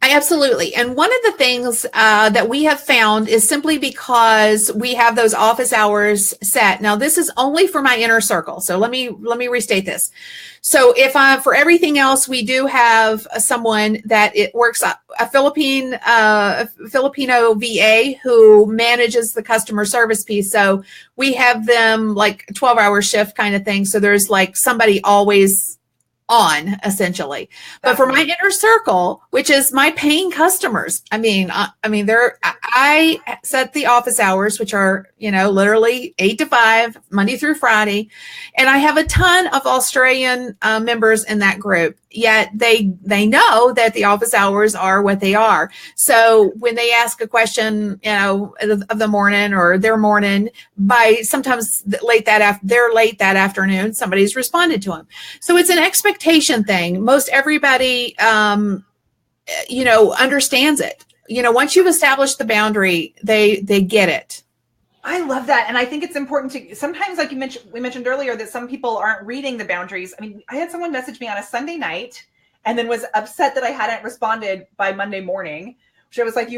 Absolutely. And one of the things that we have found is simply because we have those office hours set. Now, this is only for my inner circle. So let me restate this. So if for everything else, we do have someone that it works, a Filipino VA who manages the customer service piece. So we have them like 12-hour shift kind of thing. So there's like somebody always on, essentially. But for my inner circle, which is my paying customers, I set the office hours, which are, literally 8 to 5, Monday through Friday. And I have a ton of Australian members in that group, yet they know that the office hours are what they are. So when they ask a question, of the morning or their morning, by sometimes they're late that afternoon, somebody's responded to them. So it's an expectation thing. Most everybody, understands it. Once you've established the boundary, they get it. I love that. And I think it's important to sometimes, like we mentioned earlier, that some people aren't reading the boundaries. I mean, I had someone message me on a Sunday night and then was upset that I hadn't responded by Monday morning, which I was like,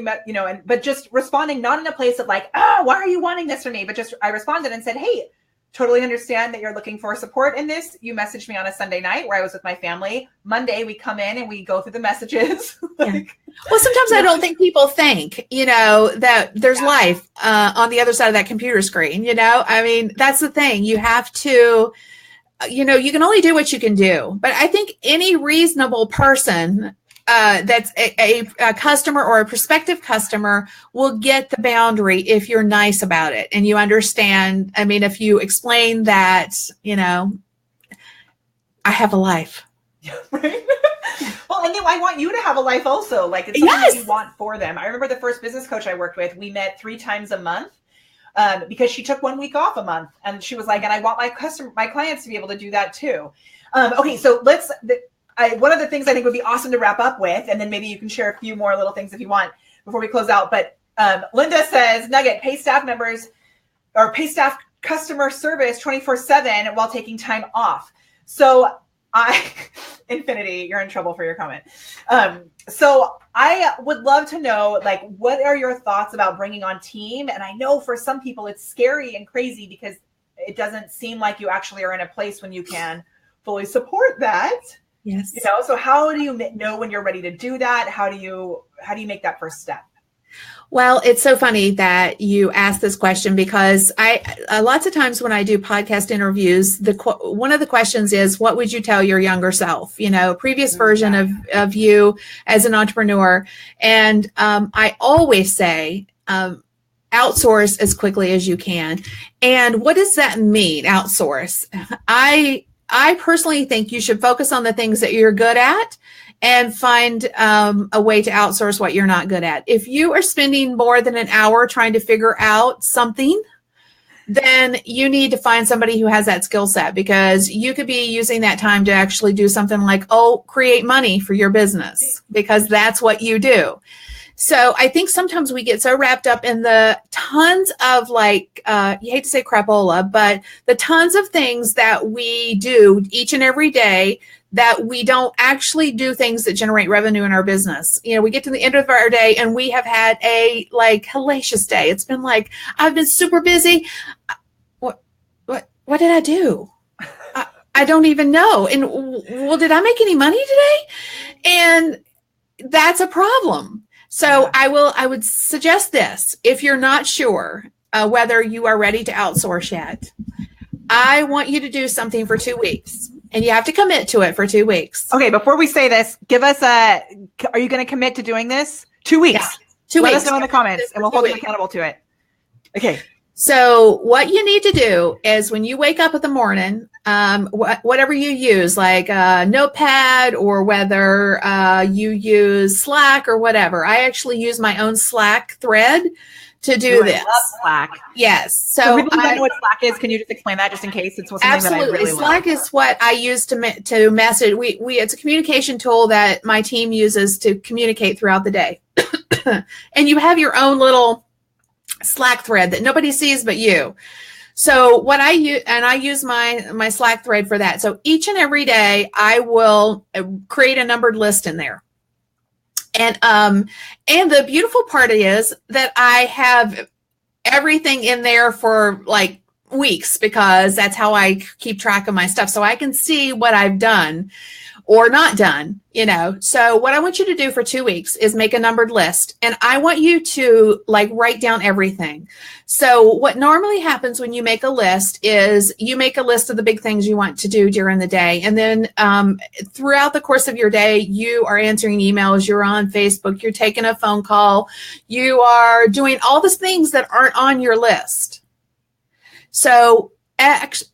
but just responding, not in a place of like, oh, why are you wanting this from me? But just, I responded and said, hey, totally understand that you're looking for support in this. You messaged me on a Sunday night where I was with my family. Monday, we come in and we go through the messages. Well, sometimes I don't think people think, that there's life on the other side of that computer screen. That's the thing. You have to, you can only do what you can do. But I think any reasonable person that's a customer or a prospective customer will get the boundary if you're nice about it and you understand. If you explain that, I have a life. Right? Well, and I want you to have a life also. Like it's something that you want for them. I remember the first business coach I worked with, we met 3 times a month because she took 1 week off a month. And she was like, and I want my clients to be able to do that too. Okay, so one of the things I think would be awesome to wrap up with, and then maybe you can share a few more little things if you want before we close out. But Linda says, Nugget, pay staff members or pay staff customer service 24/7 while taking time off. So Infinity, you're in trouble for your comment. So I would love to know, like, what are your thoughts about bringing on team? And I know for some people it's scary and crazy because it doesn't seem like you actually are in a place when you can fully support that. Yes. So how do you know when you're ready to do that? How do you make that first step? Well, it's so funny that you asked this question because lots of times when I do podcast interviews, one of the questions is, what would you tell your younger self? Previous version of you as an entrepreneur. And I always say, outsource as quickly as you can. And what does that mean, outsource? I personally think you should focus on the things that you're good at and find a way to outsource what you're not good at. If you are spending more than an hour trying to figure out something, then you need to find somebody who has that skill set, because you could be using that time to actually do something like, create money for your business, because that's what you do. So I think sometimes we get so wrapped up in the tons of you hate to say crapola, but the tons of things that we do each and every day that we don't actually do things that generate revenue in our business. We get to the end of our day and we have had a hellacious day. It's been I've been super busy. What did I do? I don't even know. And well, did I make any money today? And that's a problem. So I would suggest this. If you're not sure whether you are ready to outsource yet, I want you to do something for 2 weeks, and you have to commit to it for 2 weeks. Okay. Before we say this, give us are you going to commit to doing this? 2 weeks. 2 Let weeks. us know in the comments and we'll hold you accountable to it. Okay. So what you need to do is when you wake up in the morning, whatever you use, like a notepad or whether you use Slack or whatever. I actually use my own Slack thread to do this. I love Slack. Yes. So for people who don't know what Slack is, can you just explain that just in case it's something that I really Slack love? is what I use to message. It's a communication tool that my team uses to communicate throughout the day. And you have your own little Slack thread that nobody sees but you. So what I use, and I use my Slack thread for that. So each and every day I will create a numbered list in there. And the beautiful part is that I have everything in there for like weeks, because that's how I keep track of my stuff. So I can see what I've done or not done, you know. So what I want you to do for 2 weeks is make a numbered list. And I want you to like write down everything. So what normally happens when you make a list is you make a list of the big things you want to do during the day. And then throughout the course of your day, you are answering emails, you're on Facebook, you're taking a phone call, you are doing all the things that aren't on your list. So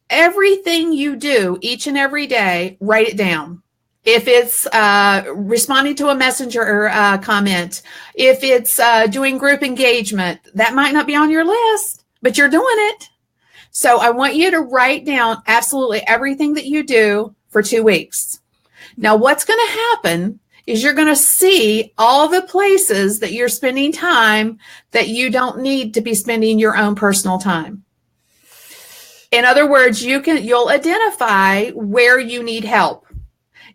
everything you do each and every day, write it down. If it's responding to a messenger comment, if it's doing group engagement, that might not be on your list, but you're doing it. So I want you to write down absolutely everything that you do for 2 weeks. Now, what's going to happen is you're going to see all the places that you're spending time that you don't need to be spending your own personal time. In other words, you'll identify where you need help.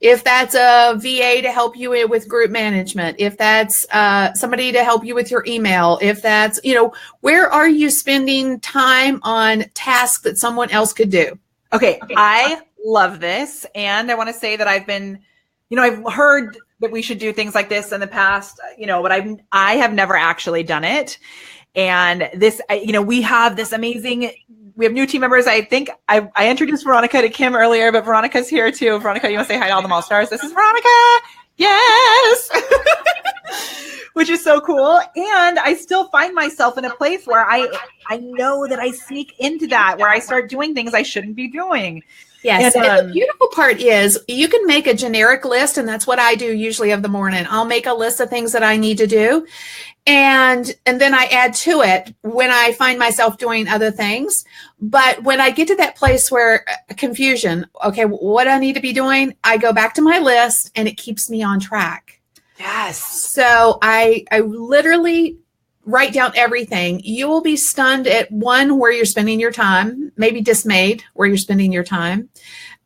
If that's a VA to help you with group management, if that's somebody to help you with your email, if that's, you know, where are you spending time on tasks that someone else could do? Okay. I love this. And I want to say that I've been, you know, I've heard that we should do things like this in the past, you know, but I have never actually done it. And this, you know, we have this amazing, we have new team members. I think I introduced Veronica to Kim earlier, but Veronica's here too. Veronica, you want to say hi to all the Mall Stars? This is Veronica. Yes. Which is so cool. And I still find myself in a place where I know that I sneak into that, where I start doing things I shouldn't be doing. Yes. And the beautiful part is you can make a generic list, and that's what I do usually of the morning. I'll make a list of things that I need to do. And then I add to it when I find myself doing other things. But when I get to that place where confusion, okay, what I need to be doing, I go back to my list and it keeps me on track. Yes. So I literally write down everything. You will be stunned at one, where you're spending your time, maybe dismayed where you're spending your time.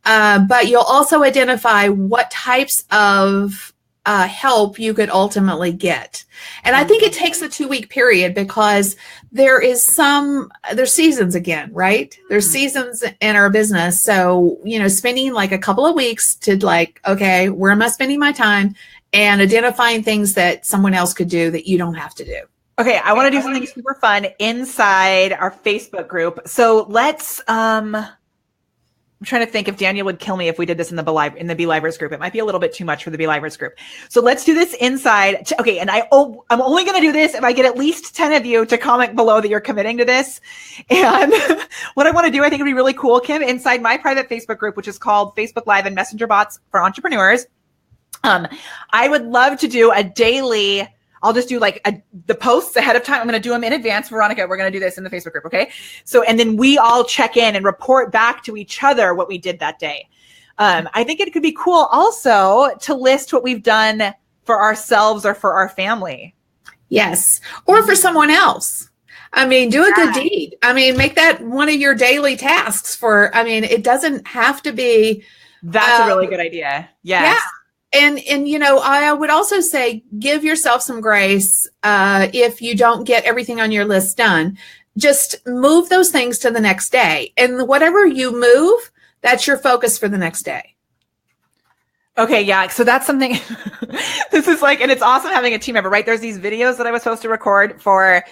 But you'll also identify what types of help you could ultimately get. And I think it takes a 2-week period, because there's seasons again, right? There's seasons in our business. So, you know, spending like a couple of weeks to like, okay, where am I spending my time, and identifying things that someone else could do that you don't have to do. Okay, I want to do something super fun inside our Facebook group. So let's, I'm trying to think if Daniel would kill me if we did this in the BeLivers group. It might be a little bit too much for the BeLivers group. So let's do this inside. Okay, and I'm only going to do this if I get at least 10 of you to comment below that you're committing to this. And what I want to do, I think would be really cool, Kim, inside my private Facebook group, which is called Facebook Live and Messenger Bots for Entrepreneurs. I would love to do a daily, I'll just do like the posts ahead of time. I'm going to do them in advance. Veronica, we're going to do this in the Facebook group. Okay. So, and then we all check in and report back to each other what we did that day. I think it could be cool also to list what we've done for ourselves or for our family. Yes. Or for someone else. I mean, do a good deed. I mean, make that one of your daily tasks it doesn't have to be. That's a really good idea. Yes. Yeah. And you know, I would also say give yourself some grace if you don't get everything on your list done. Just move those things to the next day. And whatever you move, that's your focus for the next day. Okay, yeah. So that's something, this is like, and it's awesome having a team member, right? There's these videos that I was supposed to record for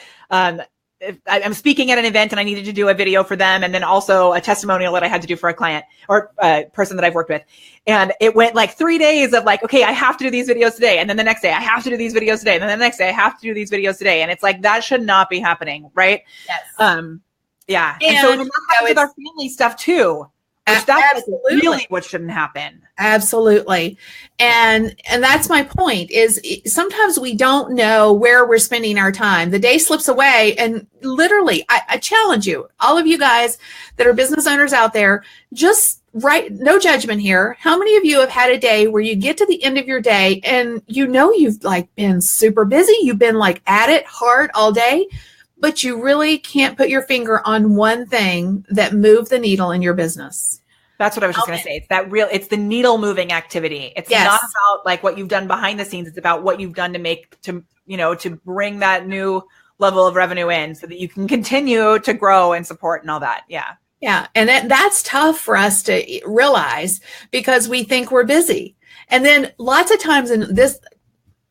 I'm speaking at an event and I needed to do a video for them, and then also a testimonial that I had to do for a client or a person that I've worked with. And it went like 3 days of like, okay, I have to do these videos today. And then the next day I have to do these videos today. And then the next day I have to do these videos today. And it's like, that should not be happening. Right. Yes. Yeah. And so that happens with our family stuff too. That's really what shouldn't happen. Absolutely. And that's my point, is sometimes we don't know where we're spending our time. The day slips away, and literally, I challenge you, all of you guys that are business owners out there, just write, no judgment here. How many of you have had a day where you get to the end of your day and you've like been super busy, you've been like at it hard all day, but you really can't put your finger on one thing that moved the needle in your business? That's what I was just going to say. It's the needle moving activity. It's not about like what you've done behind the scenes. It's about what you've done to bring that new level of revenue in so that you can continue to grow and support and all that. Yeah. Yeah. And that's tough for us to realize because we think we're busy. And then lots of times, and this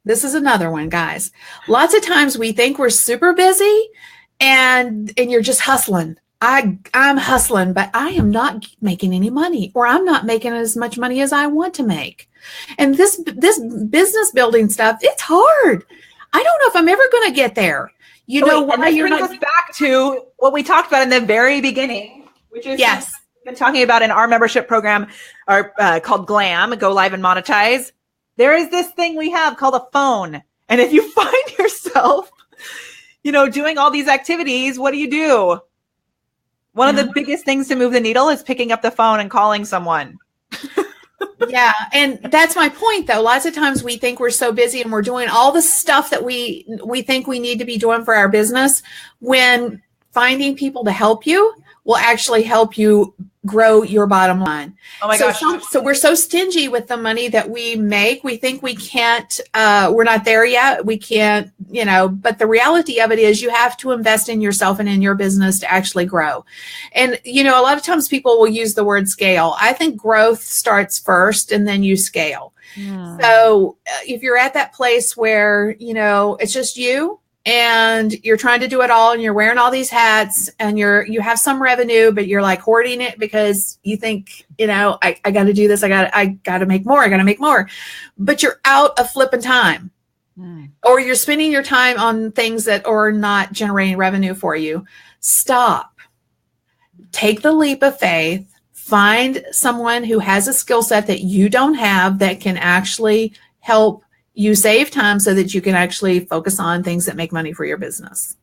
is another one, guys, lots of times we think we're super busy and you're just hustling. I'm hustling, but I am not making any money, or I'm not making as much money as I want to make. And this business building stuff, it's hard. I don't know if I'm ever going to get there. Why you're not us back to what we talked about in the very beginning, which is we've been talking about in our membership program, called GLAM, Go Live and Monetize. There is this thing we have called a phone, and if you find yourself, doing all these activities, what do? One of the biggest things to move the needle is picking up the phone and calling someone. Yeah. And that's my point, though. Lots of times we think we're so busy and we're doing all the stuff that we think we need to be doing for our business, when finding people to help you will actually help you grow your bottom line. Oh my gosh. So we're so stingy with the money that we make. We think we can't, we're not there yet. We can't, but the reality of it is you have to invest in yourself and in your business to actually grow. And, a lot of times people will use the word scale. I think growth starts first and then you scale. Yeah. So if you're at that place where, it's just you, and you're trying to do it all and you're wearing all these hats and you have some revenue, but you're like hoarding it because you think, I got to do this. I got to make more. I got to make more, but you're out of flipping time or you're spending your time on things that are not generating revenue for you. Stop, take the leap of faith, find someone who has a skill set that you don't have that can actually help you save time so that you can actually focus on things that make money for your business.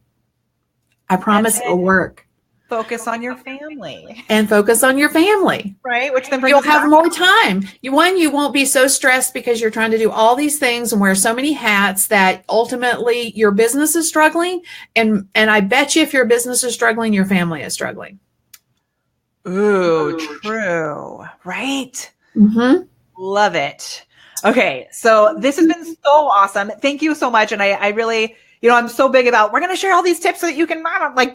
I promise it will work. Focus on your family. And focus on your family. Right. Which then you'll have more time. You won't be so stressed because you're trying to do all these things and wear so many hats that ultimately your business is struggling. And I bet you if your business is struggling, your family is struggling. Ooh, true. Right. Mm-hmm. Love it. Okay, so this has been so awesome. Thank you so much. And I really, I'm so big about, we're going to share all these tips so that you can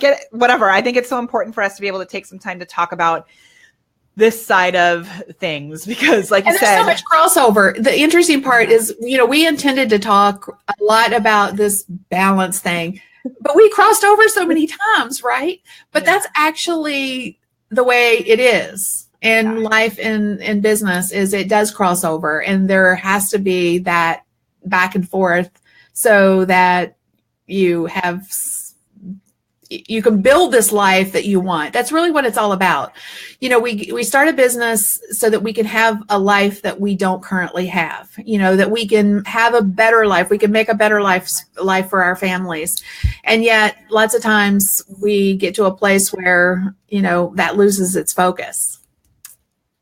get whatever. I think it's so important for us to be able to take some time to talk about this side of things because like you said, there's so much crossover. The interesting part is, we intended to talk a lot about this balance thing, but we crossed over so many times, right? But that's actually the way it is. In life and business is it does cross over, and there has to be that back and forth so that you can build this life that you want. That's really what it's all about. We start a business so that we can have a life that we don't currently have, that we can have a better life. We can make a better life for our families. And yet lots of times we get to a place where, that loses its focus.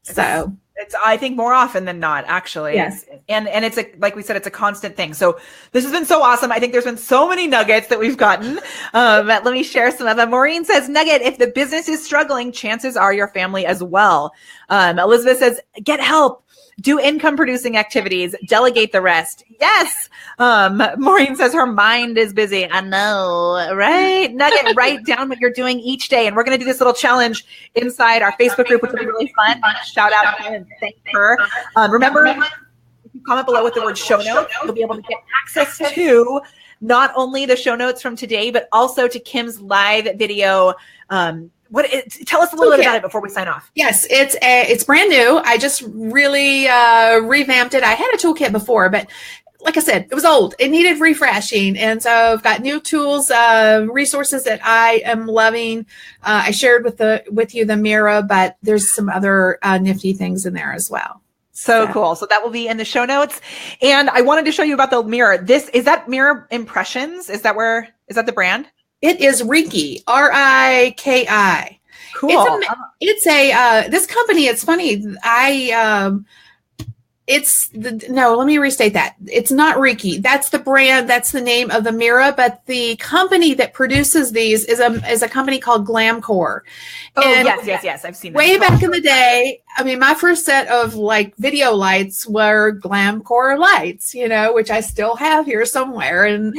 So it's, I think more often than not, actually. Yes. And it's like we said, it's a constant thing. So this has been so awesome. I think there's been so many nuggets that we've gotten. Let me share some of them. Maureen says, nugget, if the business is struggling, chances are your family as well. Elizabeth says, get help. Do income producing activities, delegate the rest. Yes. Maureen says her mind is busy. I know, right? Nugget, write down what you're doing each day. And we're going to do this little challenge inside our Facebook group, which will be really fun. Shout out to her and thank her. Remember, if you comment below with the word show notes, you'll be able to get access to not only the show notes from today, but also to Kim's live video. Tell us a little bit about it before we sign off. Yes, it's brand new. I just really revamped it. I had a toolkit before, but like I said, it was old. It needed refreshing. And so I've got new tools, resources that I am loving. I shared with you the mirror, but there's some other nifty things in there as well. So cool. So that will be in the show notes. And I wanted to show you about the mirror. Is that Mirror Impressions? Is that the brand? It is Riki, R-I-K-I. Cool. It's a this company. It's funny. Let me restate that. It's not Riki. That's the brand. That's the name of the mirror. But the company that produces these is a company called Glamcore. Oh, yes. I've seen that. Way back in the day, I mean, my first set of like video lights were Glamcore lights, which I still have here somewhere. And,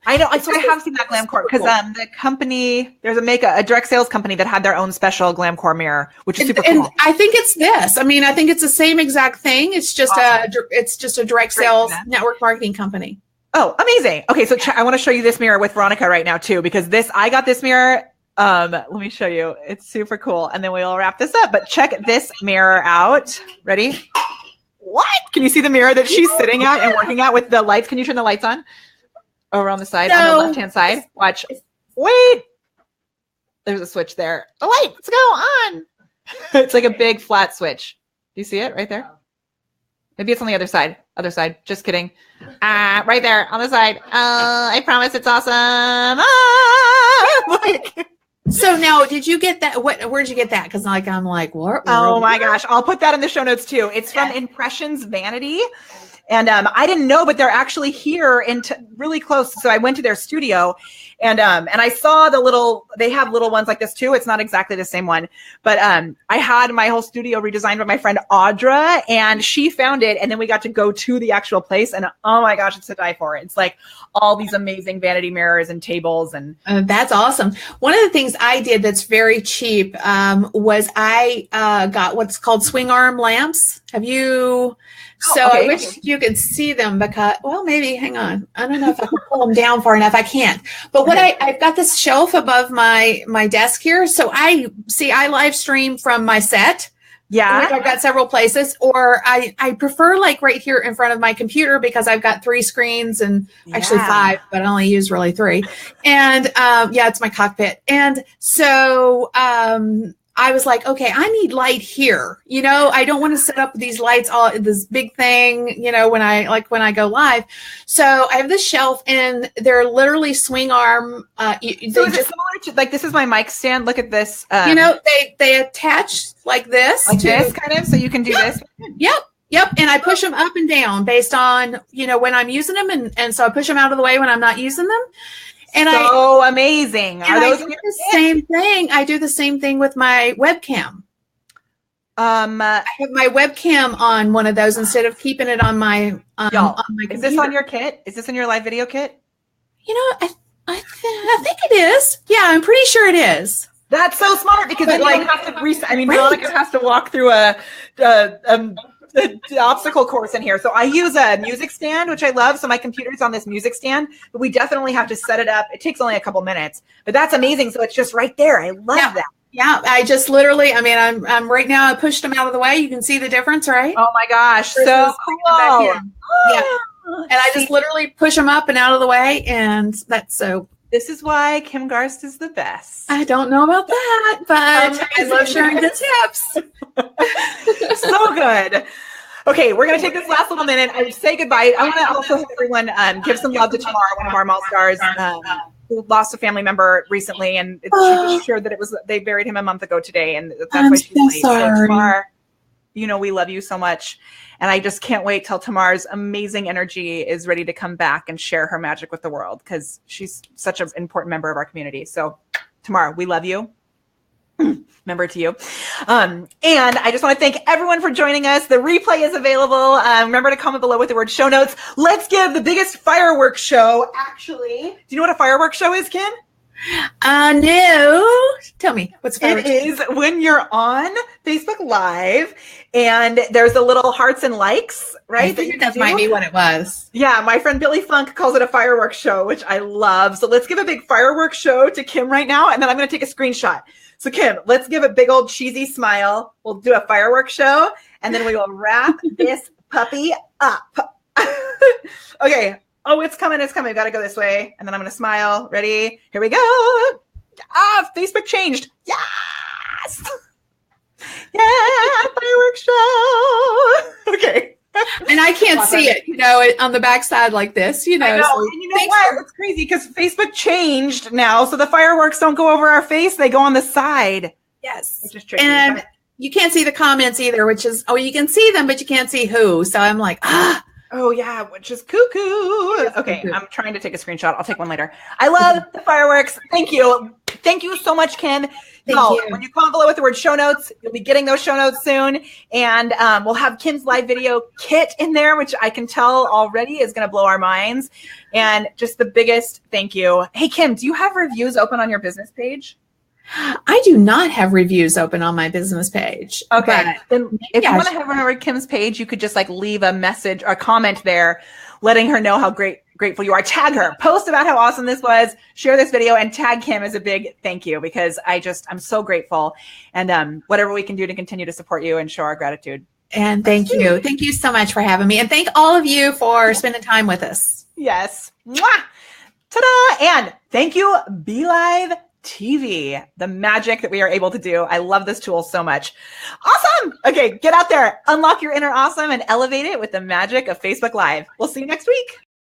I know. So I have seen that Glamcore because the company, there's a direct sales company that had their own special Glamcore mirror, which is super cool. And I think it's this. I mean, I think it's the same exact thing. It's just a direct sales network marketing company. Oh, amazing. Okay, so I want to show you this mirror with Veronica right now too, because I got this mirror. Let me show you. It's super cool, and then we'll wrap this up. But check this mirror out. Ready? What? Can you see the mirror that she's sitting at and working at with the lights? Can you turn the lights on? Over on the side, on the left-hand side. Watch. Wait. There's a switch there. The lights go on. It's like a big flat switch. Do you see it right there? Maybe it's on the other side. Other side. Just kidding. Right there on the side. I promise it's awesome. So now, did you get that? Where'd you get that? Because I'm like, what? Oh my gosh. I'll put that in the show notes too. It's from Impressions Vanity. And I didn't know, but they're actually here really close. So I went to their studio and I saw they have little ones like this too. It's not exactly the same one, but I had my whole studio redesigned by my friend Audra, and she found it. And then we got to go to the actual place, and oh my gosh, it's to die for. It's like all these amazing vanity mirrors and tables. And that's awesome. One of the things I did that's very cheap was I got what's called swing arm lamps. Have you? So I wish you could see them because, well, maybe, hang on. I don't know if I can pull them down far enough. I can't. But I've got this shelf above my desk here. So I live stream from my set. Yeah. I've got several places, or I prefer like right here in front of my computer because I've got 3 screens and actually 5, but I only use really 3. And it's my cockpit. And so, I was like, okay, I need light here. I don't want to set up these lights this big thing, when I go live. So I have this shelf, and they're literally swing arm. So is it similar to, like, this is my mic stand. Look at this. They attach like this. Like this kind of, so you can do this. Yep. And I push them up and down based on, when I'm using them. And so I push them out of the way when I'm not using them. And amazing. Are those the same thing? I do the same thing with my webcam. I have my webcam on one of those instead of keeping it on my computer. Is this on your kit? Is this in your live video kit? I think it is. Yeah, I'm pretty sure it is. That's so smart because you don't have to reset. I mean, Veronica has to walk through the obstacle course in here. So I use a music stand, which I love. So my computer's on this music stand, but we definitely have to set it up. It takes only a couple minutes, but that's amazing. So it's just right there. I love that. Yeah. I just literally, I'm right now, I pushed them out of the way. You can see the difference, right? Oh my gosh. So cool. Yeah. And I just literally push them up and out of the way. And that's so. This is why Kim Garst is the best. I don't know about that, but I love sharing the tips. So good. Okay, we're going to take this last little minute and say goodbye. I want to also have everyone give some love to Tamar, one of our mall stars, who lost a family member recently, and she was sure that they buried him a month ago today, and that's why she's late. So Tamar, we love you so much, and I just can't wait till Tamar's amazing energy is ready to come back and share her magic with the world, because she's such an important member of our community. So Tamar, we love you. Member to you. And I just want to thank everyone for joining us. The replay is available. Remember to comment below with the word show notes. Let's give the biggest fireworks show. Actually, do you know what a fireworks show is, Kim? No. Tell me, what's fireworks? It is when you're on Facebook Live and there's the little hearts and likes right? I think that might be what it was. Yeah, my friend Billy Funk calls it a fireworks show, which I love. So let's give a big fireworks show to Kim right now, and then I'm going to take a screenshot. So Kim, let's give a big old cheesy smile. We'll do a fireworks show, and then we will wrap this puppy up. Okay. Oh, it's coming. It's coming. We got to go this way. And then I'm going to smile. Ready? Here we go. Ah, Facebook changed. Yes. Yeah, fireworks show. Okay. And I can't see it, on the backside like this, I know. So and you know what? It's crazy because Facebook changed now. So the fireworks don't go over our face. They go on the side. Yes. Which is tricky. And you can't see the comments either, which is, you can see them, but you can't see who. So I'm like, Oh, yeah, which is cuckoo. Okay, I'm trying to take a screenshot. I'll take one later. I love the fireworks. Thank you. Thank you so much, Kim. Thank you. When you comment below with the word show notes, you'll be getting those show notes soon. And we'll have Kim's live video kit in there, which I can tell already is going to blow our minds. And just the biggest thank you. Hey, Kim, do you have reviews open on your business page? I do not have reviews open on my business page. Okay. Then if you want to have one over Kim's page, you could just leave a message or comment there, letting her know how grateful you are. Tag her, post about how awesome this was, share this video, and tag Kim as a big thank you, because I'm so grateful. And whatever we can do to continue to support you and show our gratitude. And thank you. Thank you so much for having me. And thank all of you for spending time with us. Yes. Mwah! Ta-da! And thank you, BeLive TV, the magic that we are able to do. I love this tool so much. Awesome. Okay, get out there, unlock your inner awesome, and elevate it with the magic of Facebook Live. We'll see you next week.